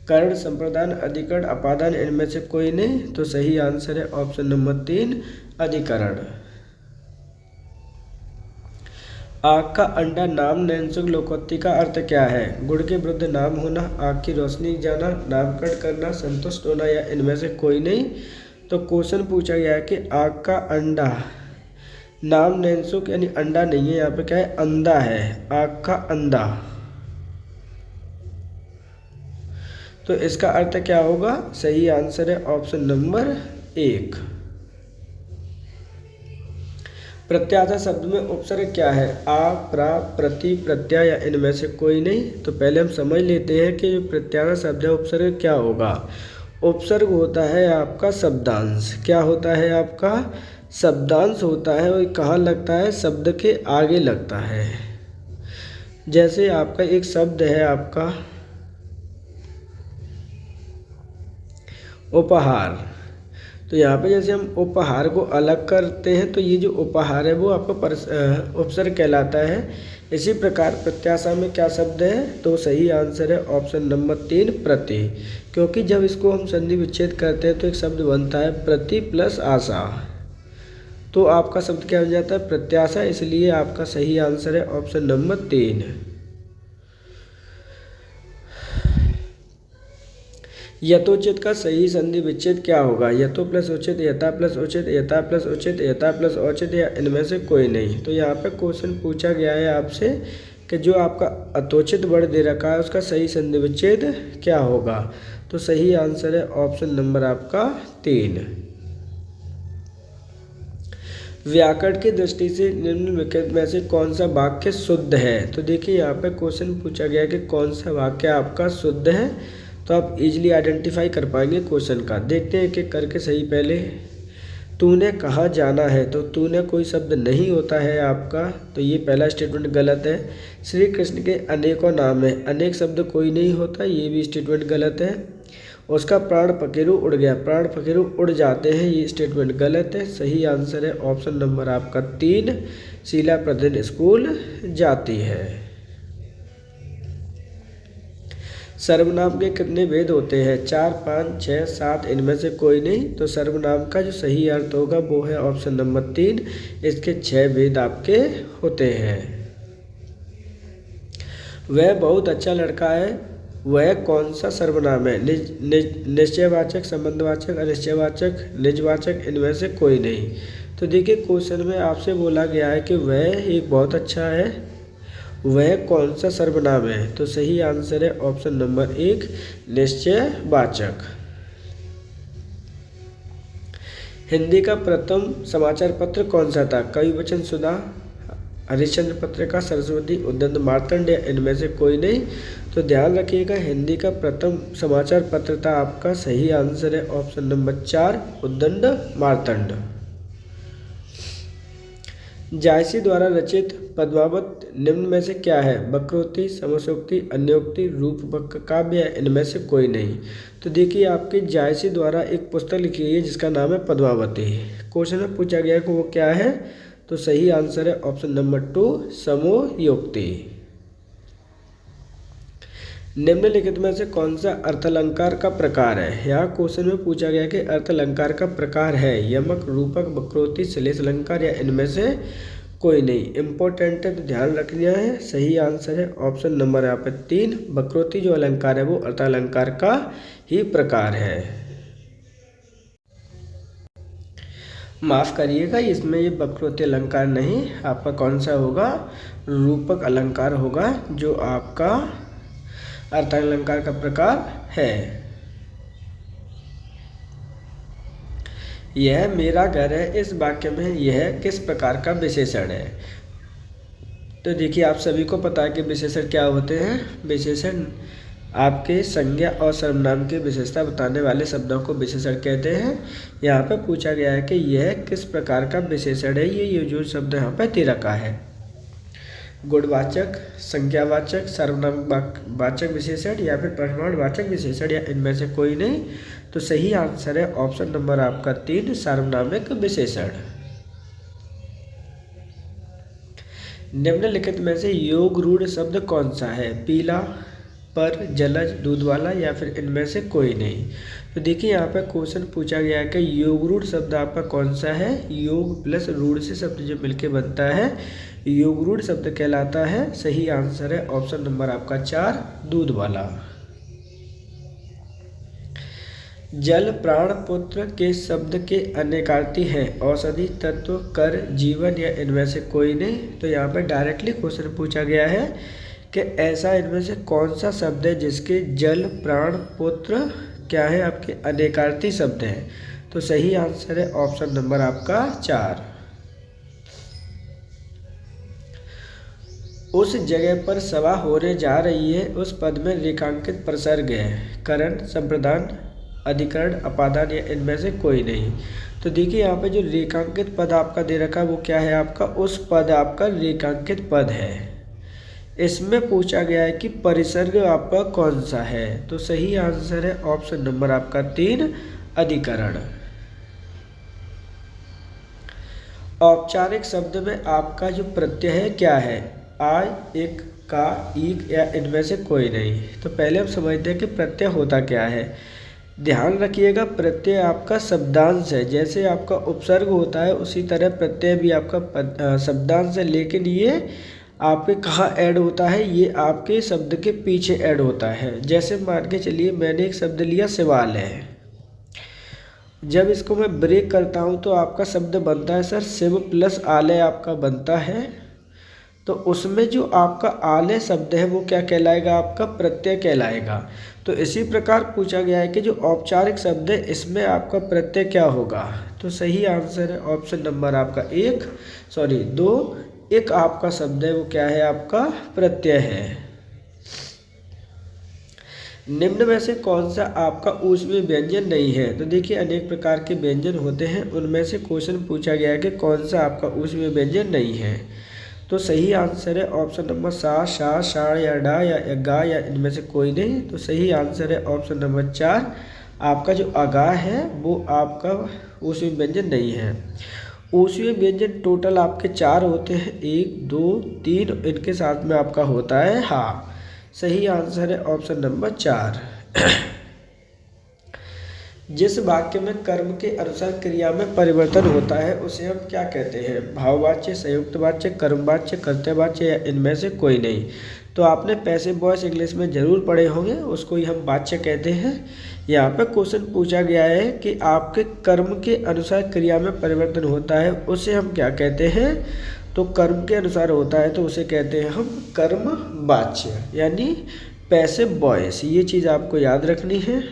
A: कर्ण, संप्रदान, अधिकरण, अपादान, इनमें से कोई नहीं। तो सही आंसर है ऑप्शन नंबर 3 अधिकरण। आँख का अंडा नाम नैनसुख लोकोक्ति का अर्थ क्या है, गुण के विरुद्ध नाम होना, आँख की रोशनी जाना, नामकरण करना, संतुष्ट होना, या इनमें से कोई नहीं। तो क्वेश्चन पूछा गया है कि आँख का अंडा नाम नैनसुख, यानी अंडा नहीं है, यहाँ पे क्या है, अंधा है, आँख का अंधा। तो इसका अर्थ क्या होगा, सही आंसर है ऑप्शन नंबर 1। प्रत्याशा शब्द में उपसर्ग क्या है, आ, प्रा, प्रति, प्रत्यय, या इनमें से कोई नहीं। तो पहले हम समझ लेते हैं कि जो प्रत्याशा शब्द है उपसर्ग क्या होगा। उपसर्ग होता है आपका शब्दांश। क्या होता है आपका, शब्दांश होता है, और कहाँ लगता है, शब्द के आगे लगता है। जैसे आपका एक शब्द है आपका उपहार, तो यहाँ पे जैसे हम उपहार को अलग करते हैं तो ये जो उपहार है वो आपका उपसर्ग कहलाता है। इसी प्रकार प्रत्याशा में क्या शब्द है, तो सही आंसर है ऑप्शन नंबर 3 प्रति, क्योंकि जब इसको हम संधि विच्छेद करते हैं तो एक शब्द बनता है प्रति प्लस आशा, तो आपका शब्द क्या हो जाता है, प्रत्याशा। इसलिए आपका सही आंसर है ऑप्शन नंबर 3। यथोचित का सही संधि विच्छेद क्या होगा, यथो प्लस उचित, यथा प्लस उचित, यथा प्लस उचित, यथा प्लस औचित, या इनमें से कोई नहीं। तो यहाँ पे क्वेश्चन पूछा गया है आपसे कि जो आपका अतोचित वर्ड दे रखा है उसका सही संधि विच्छेद क्या होगा। तो सही आंसर है ऑप्शन नंबर आपका 3। व्याकरण की दृष्टि से निम्नलिखित में से कौन सा वाक्य शुद्ध है। तो देखिए, यहाँ पे क्वेश्चन पूछा गया कि कौन सा वाक्य आपका शुद्ध है, तो आप इजीली आइडेंटिफाई कर पाएंगे क्वेश्चन का। देखते हैं एक एक करके सही। पहले तूने कहाँ जाना है, तो तूने कोई शब्द नहीं होता है आपका, तो ये पहला स्टेटमेंट गलत है। श्री कृष्ण के अनेकों नाम है, अनेक शब्द कोई नहीं होता, ये भी स्टेटमेंट गलत है। उसका प्राण पखेरु उड़ गया, प्राण पखेरु उड़ जाते हैं, ये स्टेटमेंट गलत है। सही आंसर है ऑप्शन नंबर आपका 3, शीला प्रतिदिन स्कूल जाती है। सर्वनाम के कितने भेद होते हैं? 4, 5, 6, 7, इनमें से कोई नहीं। तो सर्वनाम का जो सही अर्थ होगा वो है ऑप्शन नंबर 3, इसके 6 भेद आपके होते हैं। वह बहुत अच्छा लड़का है, वह कौन सा सर्वनाम है? निश्चयवाचक, संबंधवाचक, अनिश्चयवाचक, निजवाचक, इनमें से कोई नहीं। तो देखिए क्वेश्चन में आपसे बोला गया है कि वह एक बहुत अच्छा है, वह कौन सा सर्वनाम है? तो सही आंसर है ऑप्शन नंबर 1, निश्चयवाचक। हिंदी का प्रथम समाचार पत्र कौन सा था? कविवचन सुधा, हरिश्चंद्र पत्रिका, सरस्वती, उद्दंड, मार्तंड, या इनमें से कोई नहीं। तो ध्यान रखिएगा, हिंदी का प्रथम समाचार पत्र था आपका, सही आंसर है ऑप्शन नंबर 4, उद्दंड मार्तंड। जायसी द्वारा रचित पद्मावत निम्न में से क्या है? वक्रोक्ति, समोक्ति, अन्योक्ति, रूपक काव्य, या इनमें से कोई नहीं। तो देखिए आपके जायसी द्वारा एक पुस्तक लिखी गई है जिसका नाम है पद्मावती। क्वेश्चन में पूछा गया कि वो क्या है? तो सही आंसर है ऑप्शन नंबर 2, समोक्ति। निम्नलिखित में से कौन सा अर्थालंकार का प्रकार है? यहाँ क्वेश्चन में पूछा गया कि अर्थालंकार का प्रकार है यमक, रूपक, वक्रोक्ति, श्लेष अलंकार, या इनमें से कोई नहीं। इंपॉर्टेंट है तो ध्यान रखना है। सही आंसर है ऑप्शन नंबर यहाँ पे 3, वक्रोक्ति जो अलंकार है वो अर्थालंकार का ही प्रकार है। माफ करिएगा, इसमें ये वक्रोक्ति अलंकार नहीं, आपका कौन सा होगा? रूपक अलंकार होगा, जो आपका अर्थालंकार का प्रकार है। यह मेरा घर है, इस वाक्य में यह किस प्रकार का विशेषण है? तो देखिए आप सभी को पता है कि विशेषण क्या होते हैं। विशेषण आपके संज्ञा और सर्वनाम की विशेषता बताने वाले शब्दों को विशेषण कहते हैं। यहाँ पे पूछा गया है कि यह किस प्रकार का विशेषण है। ये जो शब्द यहाँ पे दे रखा है, गुणवाचक, संज्ञावाचक, सर्वनाम वाचक विशेषण, या फिर परिमाणवाचक विशेषण, या इनमें से कोई नहीं। तो सही आंसर है ऑप्शन नंबर आपका 3, सार्वनामिक विशेषण। निम्नलिखित में से योग रूढ़ शब्द कौन सा है? पीला, पर, जलज, दूध वाला, या फिर इनमें से कोई नहीं। तो देखिए यहाँ पे क्वेश्चन पूछा गया है कि योग रूढ़ शब्द आपका कौन सा है? योग प्लस रूढ़ से शब्द जो मिलके बनता है योग रूढ़ शब्द कहलाता है। सही आंसर है ऑप्शन नंबर आपका 4, दूध वाला। जल, प्राण, पुत्र के शब्द के अनेकार्थी हैं, औषधि, तत्व, कर, जीवन, या इनमें से कोई नहीं। तो यहाँ पे डायरेक्टली क्वेश्चन पूछा गया है कि ऐसा इनमें से कौन सा शब्द है जिसके जल, प्राण, पुत्र क्या है आपके अनेकार्थी शब्द हैं। तो सही आंसर है ऑप्शन नंबर आपका 4। उस जगह पर सभा होने जा रही है, उस पद में रेखांकित प्रसर्ग है, करण, संप्रदान, अधिकरण, अपादान, या इनमें से कोई नहीं। तो देखिए यहाँ पे जो रेखांकित पद आपका दे रखा है वो क्या है आपका? उस पद आपका रेखांकित पद है। इसमें पूछा गया है कि परिसर्ग आपका कौन सा है। तो सही आंसर है ऑप्शन नंबर आपका 3, अधिकरण। औपचारिक शब्द में आपका जो प्रत्यय है क्या है? आय, एक, का, ईक, या इनमें से कोई नहीं। तो पहले हम समझते हैं कि प्रत्यय होता क्या है। ध्यान रखिएगा, प्रत्यय आपका शब्दांश है। जैसे आपका उपसर्ग होता है उसी तरह प्रत्यय भी आपका शब्दांश है, लेकिन ये आपके कहाँ ऐड होता है? ये आपके शब्द के पीछे ऐड होता है। जैसे मान के चलिए मैंने एक शब्द लिया शिवालय, जब इसको मैं ब्रेक करता हूँ तो आपका शब्द बनता है सर शिव प्लस आलय आपका बनता है। तो उसमें जो आपका आलय शब्द है वो क्या कहलाएगा? आपका प्रत्यय कहलाएगा। तो इसी प्रकार पूछा गया है कि जो औपचारिक शब्द है इसमें आपका प्रत्यय क्या होगा? तो सही आंसर है ऑप्शन नंबर आपका 2, एक आपका शब्द है वो क्या है? आपका प्रत्यय है। निम्न में से कौन सा आपका ऊष्मीय व्यंजन नहीं है? तो देखिए अनेक प्रकार के व्यंजन होते हैं, उनमें से क्वेश्चन पूछा गया है कि कौन सा आपका ऊष्मीय व्यंजन नहीं है। तो सही आंसर है ऑप्शन नंबर सा, शा, शाण या डा या गा या इनमें से कोई नहीं। तो सही आंसर है ऑप्शन नंबर 4, आपका जो अगा है वो आपका ऊष्मीय व्यंजन नहीं है। ऊष्मीय व्यंजन टोटल आपके 4 होते हैं, 1 2 3, इनके साथ में आपका होता है हाँ। सही आंसर है ऑप्शन नंबर 4। जिस वाक्य में कर्म के अनुसार क्रिया में परिवर्तन होता है उसे हम क्या कहते हैं? भाववाच्य, संयुक्त वाच्य, कर्मवाच्य, कर्तव्यवाच्य या इनमें से कोई नहीं। तो आपने पैसिव वॉइस इंग्लिश में जरूर पढ़े होंगे, उसको ही हम वाच्य कहते हैं। यहाँ पे क्वेश्चन पूछा गया है कि आपके कर्म के अनुसार क्रिया में परिवर्तन होता है उसे हम क्या कहते हैं? तो कर्म के अनुसार होता है तो उसे कहते हैं हम कर्मवाच्य, यानी पैसिव वॉइस। ये चीज़ आपको याद रखनी है।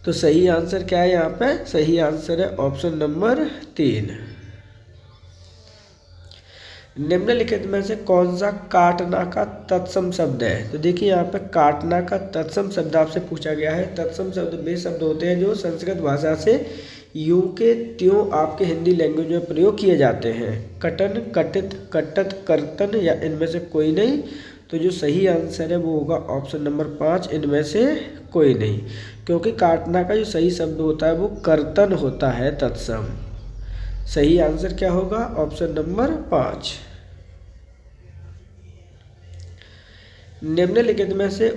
A: तो सही आंसर क्या है यहाँ पे? सही आंसर है ऑप्शन नंबर 3। निम्नलिखित में से कौन सा काटना का तत्सम शब्द है? तो देखिए यहाँ पे काटना का तत्सम शब्द आपसे पूछा गया है। तत्सम शब्द वे शब्द होते हैं जो संस्कृत भाषा से यूं के त्यों आपके हिंदी लैंग्वेज में प्रयोग किए जाते हैं। कटन, कटित, कट्टत, कर्तन या इनमें से कोई नहीं। तो जो सही आंसर है वो होगा ऑप्शन नंबर 5, इनमें से कोई नहीं, क्योंकि काटना का जो सही शब्द होता है वो कर्तन होता है तत्सम। सही आंसर क्या होगा? Option number 5। निम्नलिखित में से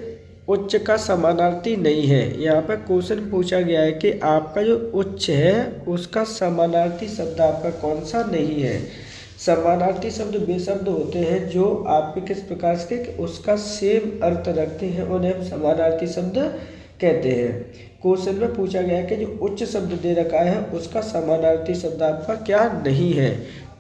A: उच्च का समानार्थी नहीं है। यहाँ पर क्वेश्चन पूछा गया है कि आपका जो उच्च है उसका समानार्थी शब्द आपका कौन सा नहीं है। समानार्थी शब्द वे शब्द होते हैं जो आपके किस प्रकार से उसका सेम अर्थ रखते हैं, उन्हें हम समानार्थी शब्द कहते हैं। क्वेश्चन में पूछा गया है कि जो उच्च शब्द दे रखा है उसका समानार्थी शब्द आपका क्या नहीं है?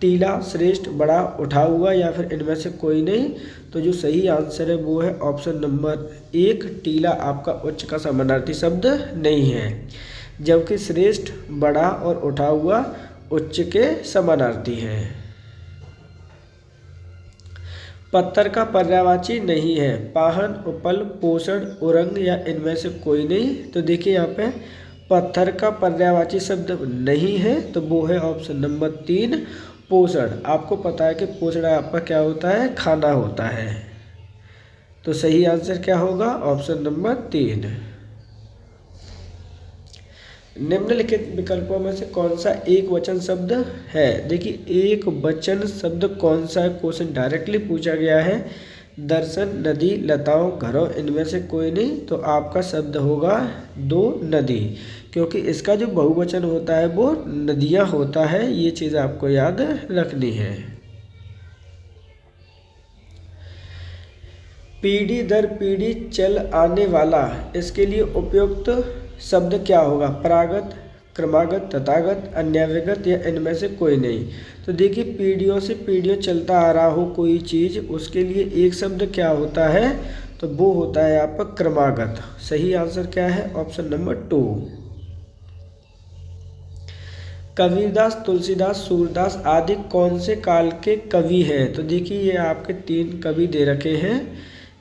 A: टीला, श्रेष्ठ, बड़ा, उठा हुआ या फिर इनमें से कोई नहीं। तो जो सही आंसर है वो है ऑप्शन नंबर 1, टीला आपका उच्च का समानार्थी शब्द नहीं है, जबकि श्रेष्ठ, बड़ा और उठा हुआ उच्च के समानार्थी हैं। पत्थर का पर्यायवाची नहीं है। पाहन, उपल, पोषण, उरंग या इनमें से कोई नहीं। तो देखिए यहाँ पे पत्थर का पर्यायवाची शब्द नहीं है, तो वो है ऑप्शन नंबर 3, पोषण। आपको पता है कि पोषण आपका क्या होता है? खाना होता है। तो सही आंसर क्या होगा? Option number 3। निम्नलिखित विकल्पों में से कौन सा एक वचन शब्द है? देखिए एक वचन शब्द कौन सा है, क्वेश्चन डायरेक्टली पूछा गया है। दर्शन, नदी, लताओं, घरों, इनमें से कोई नहीं। तो आपका शब्द होगा 2, नदी, क्योंकि इसका जो बहुवचन होता है वो नदियाँ होता है। ये चीज़ आपको याद रखनी है। पीढ़ी दर पीढ़ी चल आने वाला, इसके लिए उपयुक्त शब्द क्या होगा? परागत, क्रमागत, तथागत, अन्यायगत या इनमें से कोई नहीं। तो देखिए पीढ़ियों से पीढ़ियों चलता आ रहा हो कोई चीज़, उसके लिए एक शब्द क्या होता है? तो वो होता है आपका क्रमागत। सही आंसर क्या है? Option number 2। कबीरदास, तुलसीदास, सूरदास आदि कौन से काल के कवि हैं? तो देखिए ये आपके 3 कवि दे रखे हैं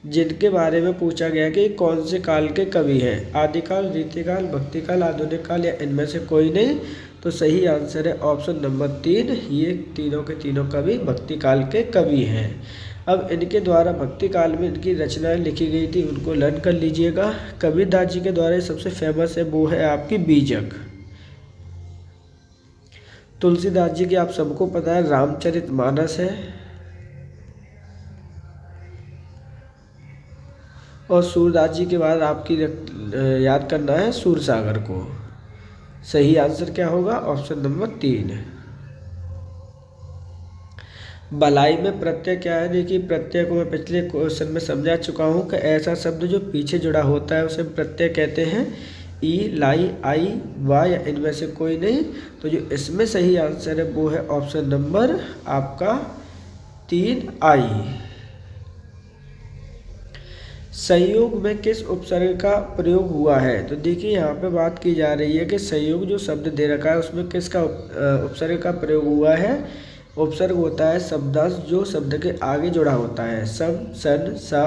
A: जिनके बारे में पूछा गया कि कौन से काल के कवि हैं। आदिकाल, रीतिकाल, भक्तिकाल, आधुनिक काल या इनमें से कोई नहीं। तो सही आंसर है ऑप्शन नंबर 3, ये तीनों के तीनों कवि भक्ति काल के कवि हैं। अब इनके द्वारा भक्ति काल में इनकी रचनाएं लिखी गई थी, उनको लर्न कर लीजिएगा। कबीरदास जी के द्वारा सबसे फेमस है वो है आपकी बीजक। तुलसीदास जी की आप सबको पता है रामचरितमानस है, और सूरदास जी के बाद आपकी याद करना है सूरसागर को। सही आंसर क्या होगा? Option number 3। भलाई में प्रत्यय क्या है? देखिए प्रत्यय को मैं पिछले क्वेश्चन में समझा चुका हूँ कि ऐसा शब्द जो पीछे जुड़ा होता है उसे प्रत्यय कहते हैं। ई, लाई, आई, वा या इनमें से कोई नहीं। तो जो इसमें सही आंसर है वो है ऑप्शन नंबर आपका 3, आई। संयोग में किस उपसर्ग का प्रयोग हुआ है? तो देखिए यहाँ पे बात की जा रही है कि संयोग जो शब्द दे रखा है उसमें किसका उपसर्ग का प्रयोग हुआ है। उपसर्ग होता है शब्दांश जो शब्द के आगे जुड़ा होता है। सम, सन, सा,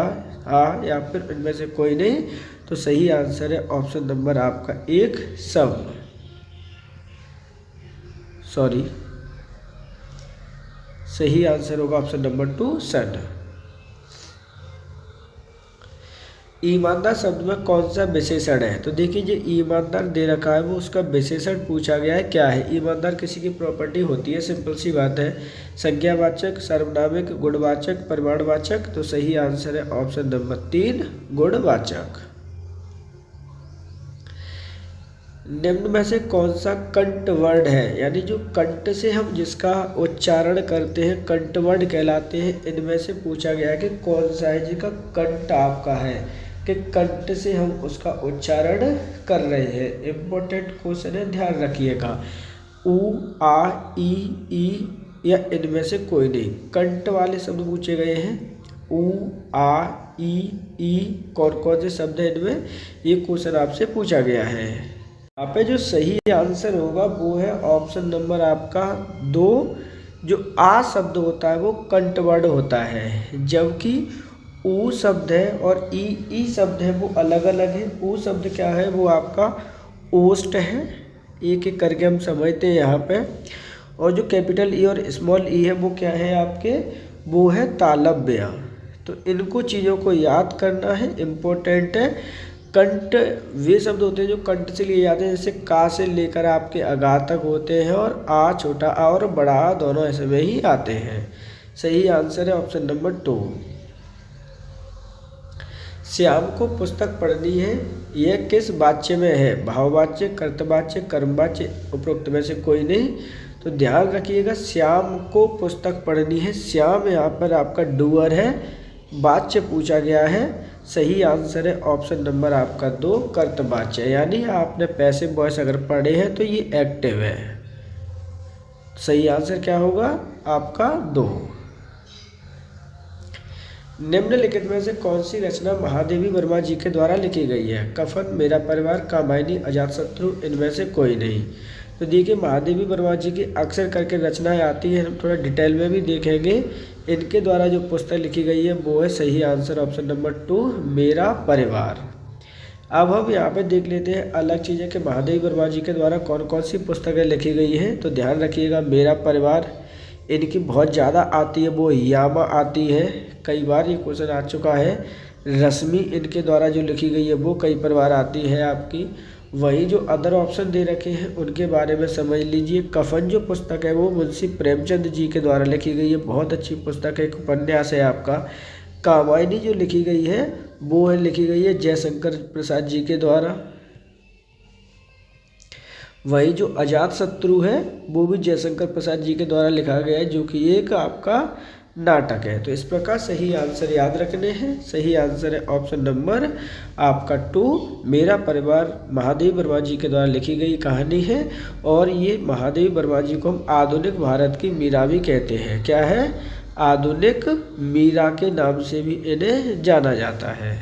A: आ या फिर इनमें से कोई नहीं। तो सही आंसर है ऑप्शन नंबर आपका 1 सब। सही आंसर होगा ऑप्शन नंबर 2 सन। ईमानदार शब्द में कौन सा विशेषण है? तो देखिए जो ईमानदार दे रखा है वो उसका विशेषण पूछा गया है, क्या है? ईमानदार किसी की प्रॉपर्टी होती है, सिंपल सी बात है। संज्ञावाचक, सर्वनामिक, गुणवाचक, परिमाणवाचक। तो सही आंसर है ऑप्शन नंबर 3 गुणवाचक। निम्न में से कौन सा कंट वर्ड है? यानी जो कंट से हम जिसका उच्चारण करते हैं कंट वर्ड कहलाते हैं। इनमें से पूछा गया है कि कौन सा है जिसका कंट आपका है, कि कंट से हम उसका उच्चारण कर रहे हैं। इम्पोर्टेंट क्वेश्चन है, ध्यान रखिएगा। उ, आ, ई या इनमें से कोई नहीं। कंट वाले शब्द पूछे गए हैं। उ, आ, ई कौन कौन से शब्द है इनमें, ये क्वेश्चन आपसे पूछा गया है। यहाँ पे जो सही आंसर होगा वो है ऑप्शन नंबर आपका 2। जो आ शब्द होता है वो कंट वर्ड होता है, जबकि ऊ शब्द है और ई शब्द है वो अलग अलग है। ऊ शब्द क्या है? वो आपका ओस्ट है। एक एक करके हम समझते हैं यहाँ पे। और जो कैपिटल ई और स्मॉल ई है वो क्या है आपके? वो है तालव्य। तो इनको चीज़ों को याद करना है, इम्पोर्टेंट है। कंट वे शब्द होते हैं जो कंट से लिए जाते हैं, जैसे का से लेकर आपके अगा तक होते हैं, और आ, छोटा आ और बड़ा आ दोनों ऐसे में ही आते हैं। सही आंसर है ऑप्शन नंबर 2। श्याम को पुस्तक पढ़नी है, यह किस वाच्य में है? भाववाच्य, कर्तवाच्य, कर्मवाच्य, उपरोक्त में से कोई नहीं। तो ध्यान रखिएगा, श्याम को पुस्तक पढ़नी है। श्याम यहाँ पर आपका डूअर है, वाच्य पूछा गया है। सही आंसर है ऑप्शन नंबर आपका 2 कर्तवाच्य। यानी आपने पैसिव वॉइस अगर पढ़े हैं तो ये एक्टिव है। सही आंसर क्या होगा आपका 2। निम्नलिखित में से कौन सी रचना महादेवी वर्मा जी के द्वारा लिखी गई है? कफन, मेरा परिवार, कामायनी, अजातशत्रु, इनमें से कोई नहीं। तो देखिए महादेवी वर्मा जी की अक्सर करके रचनाएं आती हैं, हम थोड़ा डिटेल में भी देखेंगे। इनके द्वारा जो पुस्तक लिखी गई है वो है सही आंसर ऑप्शन नंबर 2 मेरा परिवार। अब हम यहाँ पे देख लेते हैं अलग चीज़ें कि महादेवी वर्मा जी के द्वारा कौन कौन सी पुस्तकें लिखी गई हैं। तो ध्यान रखिएगा, मेरा परिवार इनकी बहुत ज़्यादा आती है, वो यामा आती है, कई बार ये क्वेश्चन आ चुका है। रश्मि इनके द्वारा जो लिखी गई है वो कई बार आती है आपकी। वही जो अदर ऑप्शन दे रखे हैं उनके बारे में समझ लीजिए। कफन जो पुस्तक है वो मुंशी प्रेमचंद जी के द्वारा लिखी गई है, बहुत अच्छी पुस्तक है, एक उपन्यास है आपका। कामायनी जो लिखी गई है वो है लिखी गई है जयशंकर प्रसाद जी के द्वारा। वही जो अजातशत्रु है वो भी जयशंकर प्रसाद जी के द्वारा लिखा गया है, जो कि एक आपका नाटक है। तो इस प्रकार सही आंसर याद रखने हैं। सही आंसर है ऑप्शन नंबर आपका 2 मेरा परिवार महादेवी वर्मा जी के द्वारा लिखी गई कहानी है। और ये महादेवी वर्मा जी को हम आधुनिक भारत की मीरा भी कहते हैं। क्या है? आधुनिक मीरा के नाम से भी इन्हें जाना जाता है।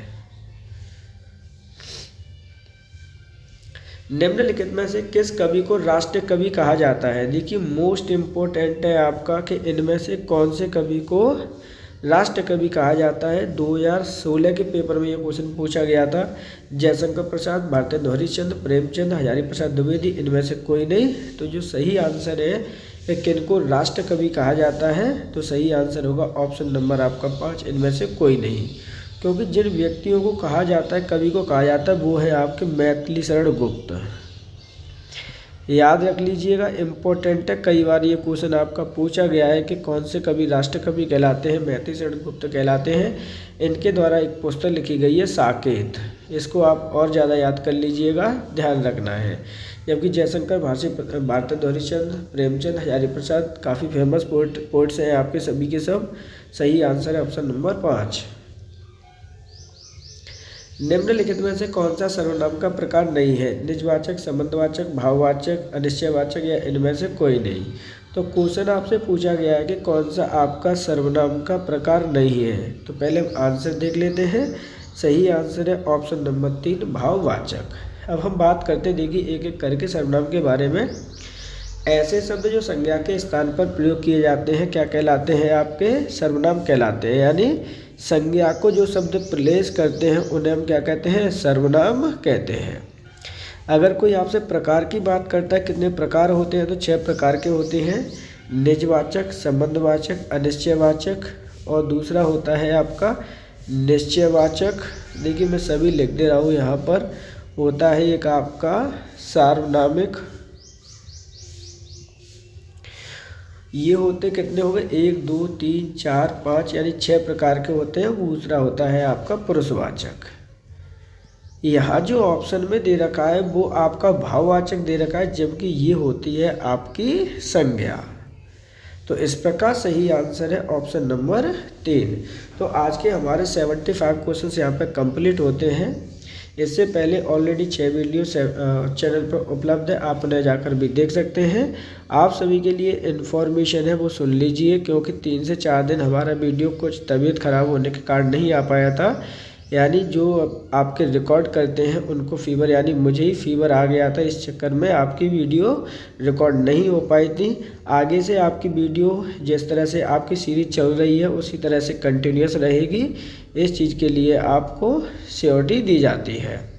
A: निम्नलिखित में से किस कवि को राष्ट्र कवि कहा जाता है? देखिए मोस्ट इम्पोर्टेंट है आपका कि इनमें से कौन से कवि को राष्ट्र कवि कहा जाता है। 2016 के पेपर में ये क्वेश्चन पूछा गया था। जयशंकर प्रसाद, भारतेंदु हरिश्चंद्र, प्रेमचंद, हजारी प्रसाद द्विवेदी, इनमें से कोई नहीं। तो जो सही आंसर है कि किनको राष्ट्र कवि कहा जाता है, तो सही आंसर होगा ऑप्शन नंबर आपका 5 इनमें से कोई नहीं। क्योंकि जिन व्यक्तियों को कहा जाता है कवि को कहा जाता है वो है आपके मैथिली शरण गुप्त। याद रख लीजिएगा, इम्पोर्टेंट है, कई बार ये क्वेश्चन आपका पूछा गया है कि कौन से कवि राष्ट्र कवि कहलाते हैं। मैथिली शरण गुप्त कहलाते हैं। इनके द्वारा एक पुस्तक लिखी गई है साकेत, इसको आप और ज़्यादा याद कर लीजिएगा, ध्यान रखना है। जबकि जयशंकर, भारतेंदु हरिश्चंद्र, प्रेमचंद, हजारी प्रसाद काफ़ी फेमस पोइट्स हैं आपके सभी के सब। सही आंसर है ऑप्शन नंबर 5। निम्नलिखित में से कौन सा सर्वनाम का प्रकार नहीं है? निजवाचक, संबंधवाचक, भाववाचक, अनिश्चयवाचक या इनमें से कोई नहीं। तो क्वेश्चन आपसे पूछा गया है कि कौन सा आपका सर्वनाम का प्रकार नहीं है। तो पहले हम आंसर देख लेते हैं। सही आंसर है ऑप्शन नंबर 3 भाववाचक। अब हम बात करते देखिए एक एक करके सर्वनाम के बारे में। ऐसे शब्द जो संज्ञा के स्थान पर प्रयोग किए जाते हैं क्या कहलाते हैं? आपके सर्वनाम कहलाते हैं। यानी संज्ञा को जो शब्द प्लेस करते हैं उन्हें हम क्या कहते हैं, सर्वनाम कहते हैं। अगर कोई आपसे प्रकार की बात करता है, कितने प्रकार होते हैं, तो 6 प्रकार के होते हैं। निजवाचक, संबंधवाचक, अनिश्चयवाचक और दूसरा होता है आपका निश्चयवाचक। देखिए मैं सभी लिख दे रहा हूँ यहाँ पर। होता है एक आपका सार्वनामिक। ये होते कितने हो गए, 1 2 3 4 5 यानी 6 प्रकार के होते हैं। दूसरा होता है आपका पुरुषवाचक। यहाँ जो ऑप्शन में दे रखा है वो आपका भाववाचक दे रखा है, जबकि ये होती है आपकी संज्ञा। तो इस प्रकार सही आंसर है ऑप्शन नंबर 3। तो आज के हमारे 75 क्वेश्चन यहाँ पे कंप्लीट होते हैं। इससे पहले ऑलरेडी 6 वीडियो चैनल पर उपलब्ध है, आप उन्हें जाकर भी देख सकते हैं। आप सभी के लिए इन्फॉर्मेशन है वो सुन लीजिए, क्योंकि 3 से 4 दिन हमारा वीडियो कुछ तबीयत ख़राब होने के कारण नहीं आ पाया था। यानी जो आपके रिकॉर्ड करते हैं उनको फीवर, यानी मुझे ही फीवर आ गया था, इस चक्कर में आपकी वीडियो रिकॉर्ड नहीं हो पाई थी। आगे से आपकी वीडियो जिस तरह से आपकी सीरीज चल रही है उसी तरह से कंटिन्यूस रहेगी। इस चीज़ के लिए आपको श्योरिटी दी जाती है।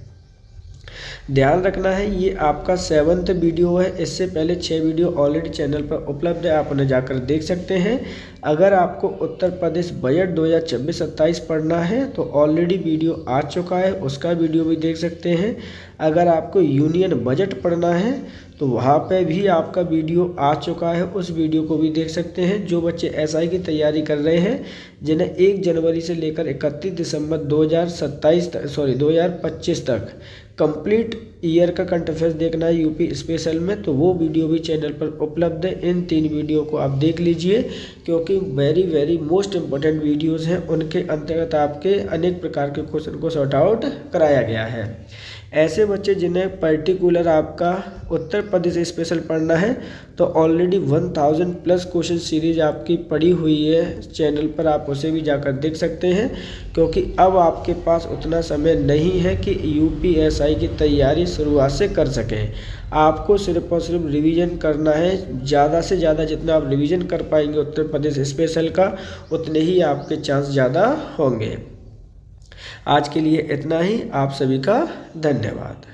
A: ध्यान रखना है ये आपका 7वां वीडियो है। इससे पहले 6 वीडियो ऑलरेडी चैनल पर उपलब्ध है, आप उन्हें जाकर देख सकते हैं। अगर आपको उत्तर प्रदेश बजट 2026-27 पढ़ना है तो ऑलरेडी वीडियो आ चुका है, उसका वीडियो भी देख सकते हैं। अगर आपको यूनियन बजट पढ़ना है तो वहाँ पे भी आपका वीडियो आ चुका है, उस वीडियो को भी देख सकते हैं। जो बच्चे एसआई की तैयारी कर रहे हैं, जिन्हें 1 जनवरी से लेकर 31 दिसंबर 2025 तक कंप्लीट ईयर का करंट अफेयर्स देखना है यूपी स्पेशल में, तो वो वीडियो भी चैनल पर उपलब्ध है। इन 3 वीडियो को आप देख लीजिए, क्योंकि वेरी मोस्ट इम्पोर्टेंट वीडियोस हैं। उनके अंतर्गत आपके अनेक प्रकार के क्वेश्चन को सॉर्ट आउट कराया गया है। ऐसे बच्चे जिन्हें पर्टिकुलर आपका उत्तर प्रदेश स्पेशल पढ़ना है तो ऑलरेडी 1000+ क्वेश्चन सीरीज आपकी पड़ी हुई है चैनल पर, आप उसे भी जाकर देख सकते हैं। क्योंकि अब आपके पास उतना समय नहीं है कि यूपीएसआई की तैयारी शुरुआत से कर सकें। आपको सिर्फ और सिर्फ रिवीजन करना है। ज़्यादा से ज़्यादा जितना आप रिवीजन कर पाएंगे उत्तर प्रदेश स्पेशल का, उतने ही आपके चांस ज़्यादा होंगे। आज के लिए इतना ही। आप सभी का धन्यवाद।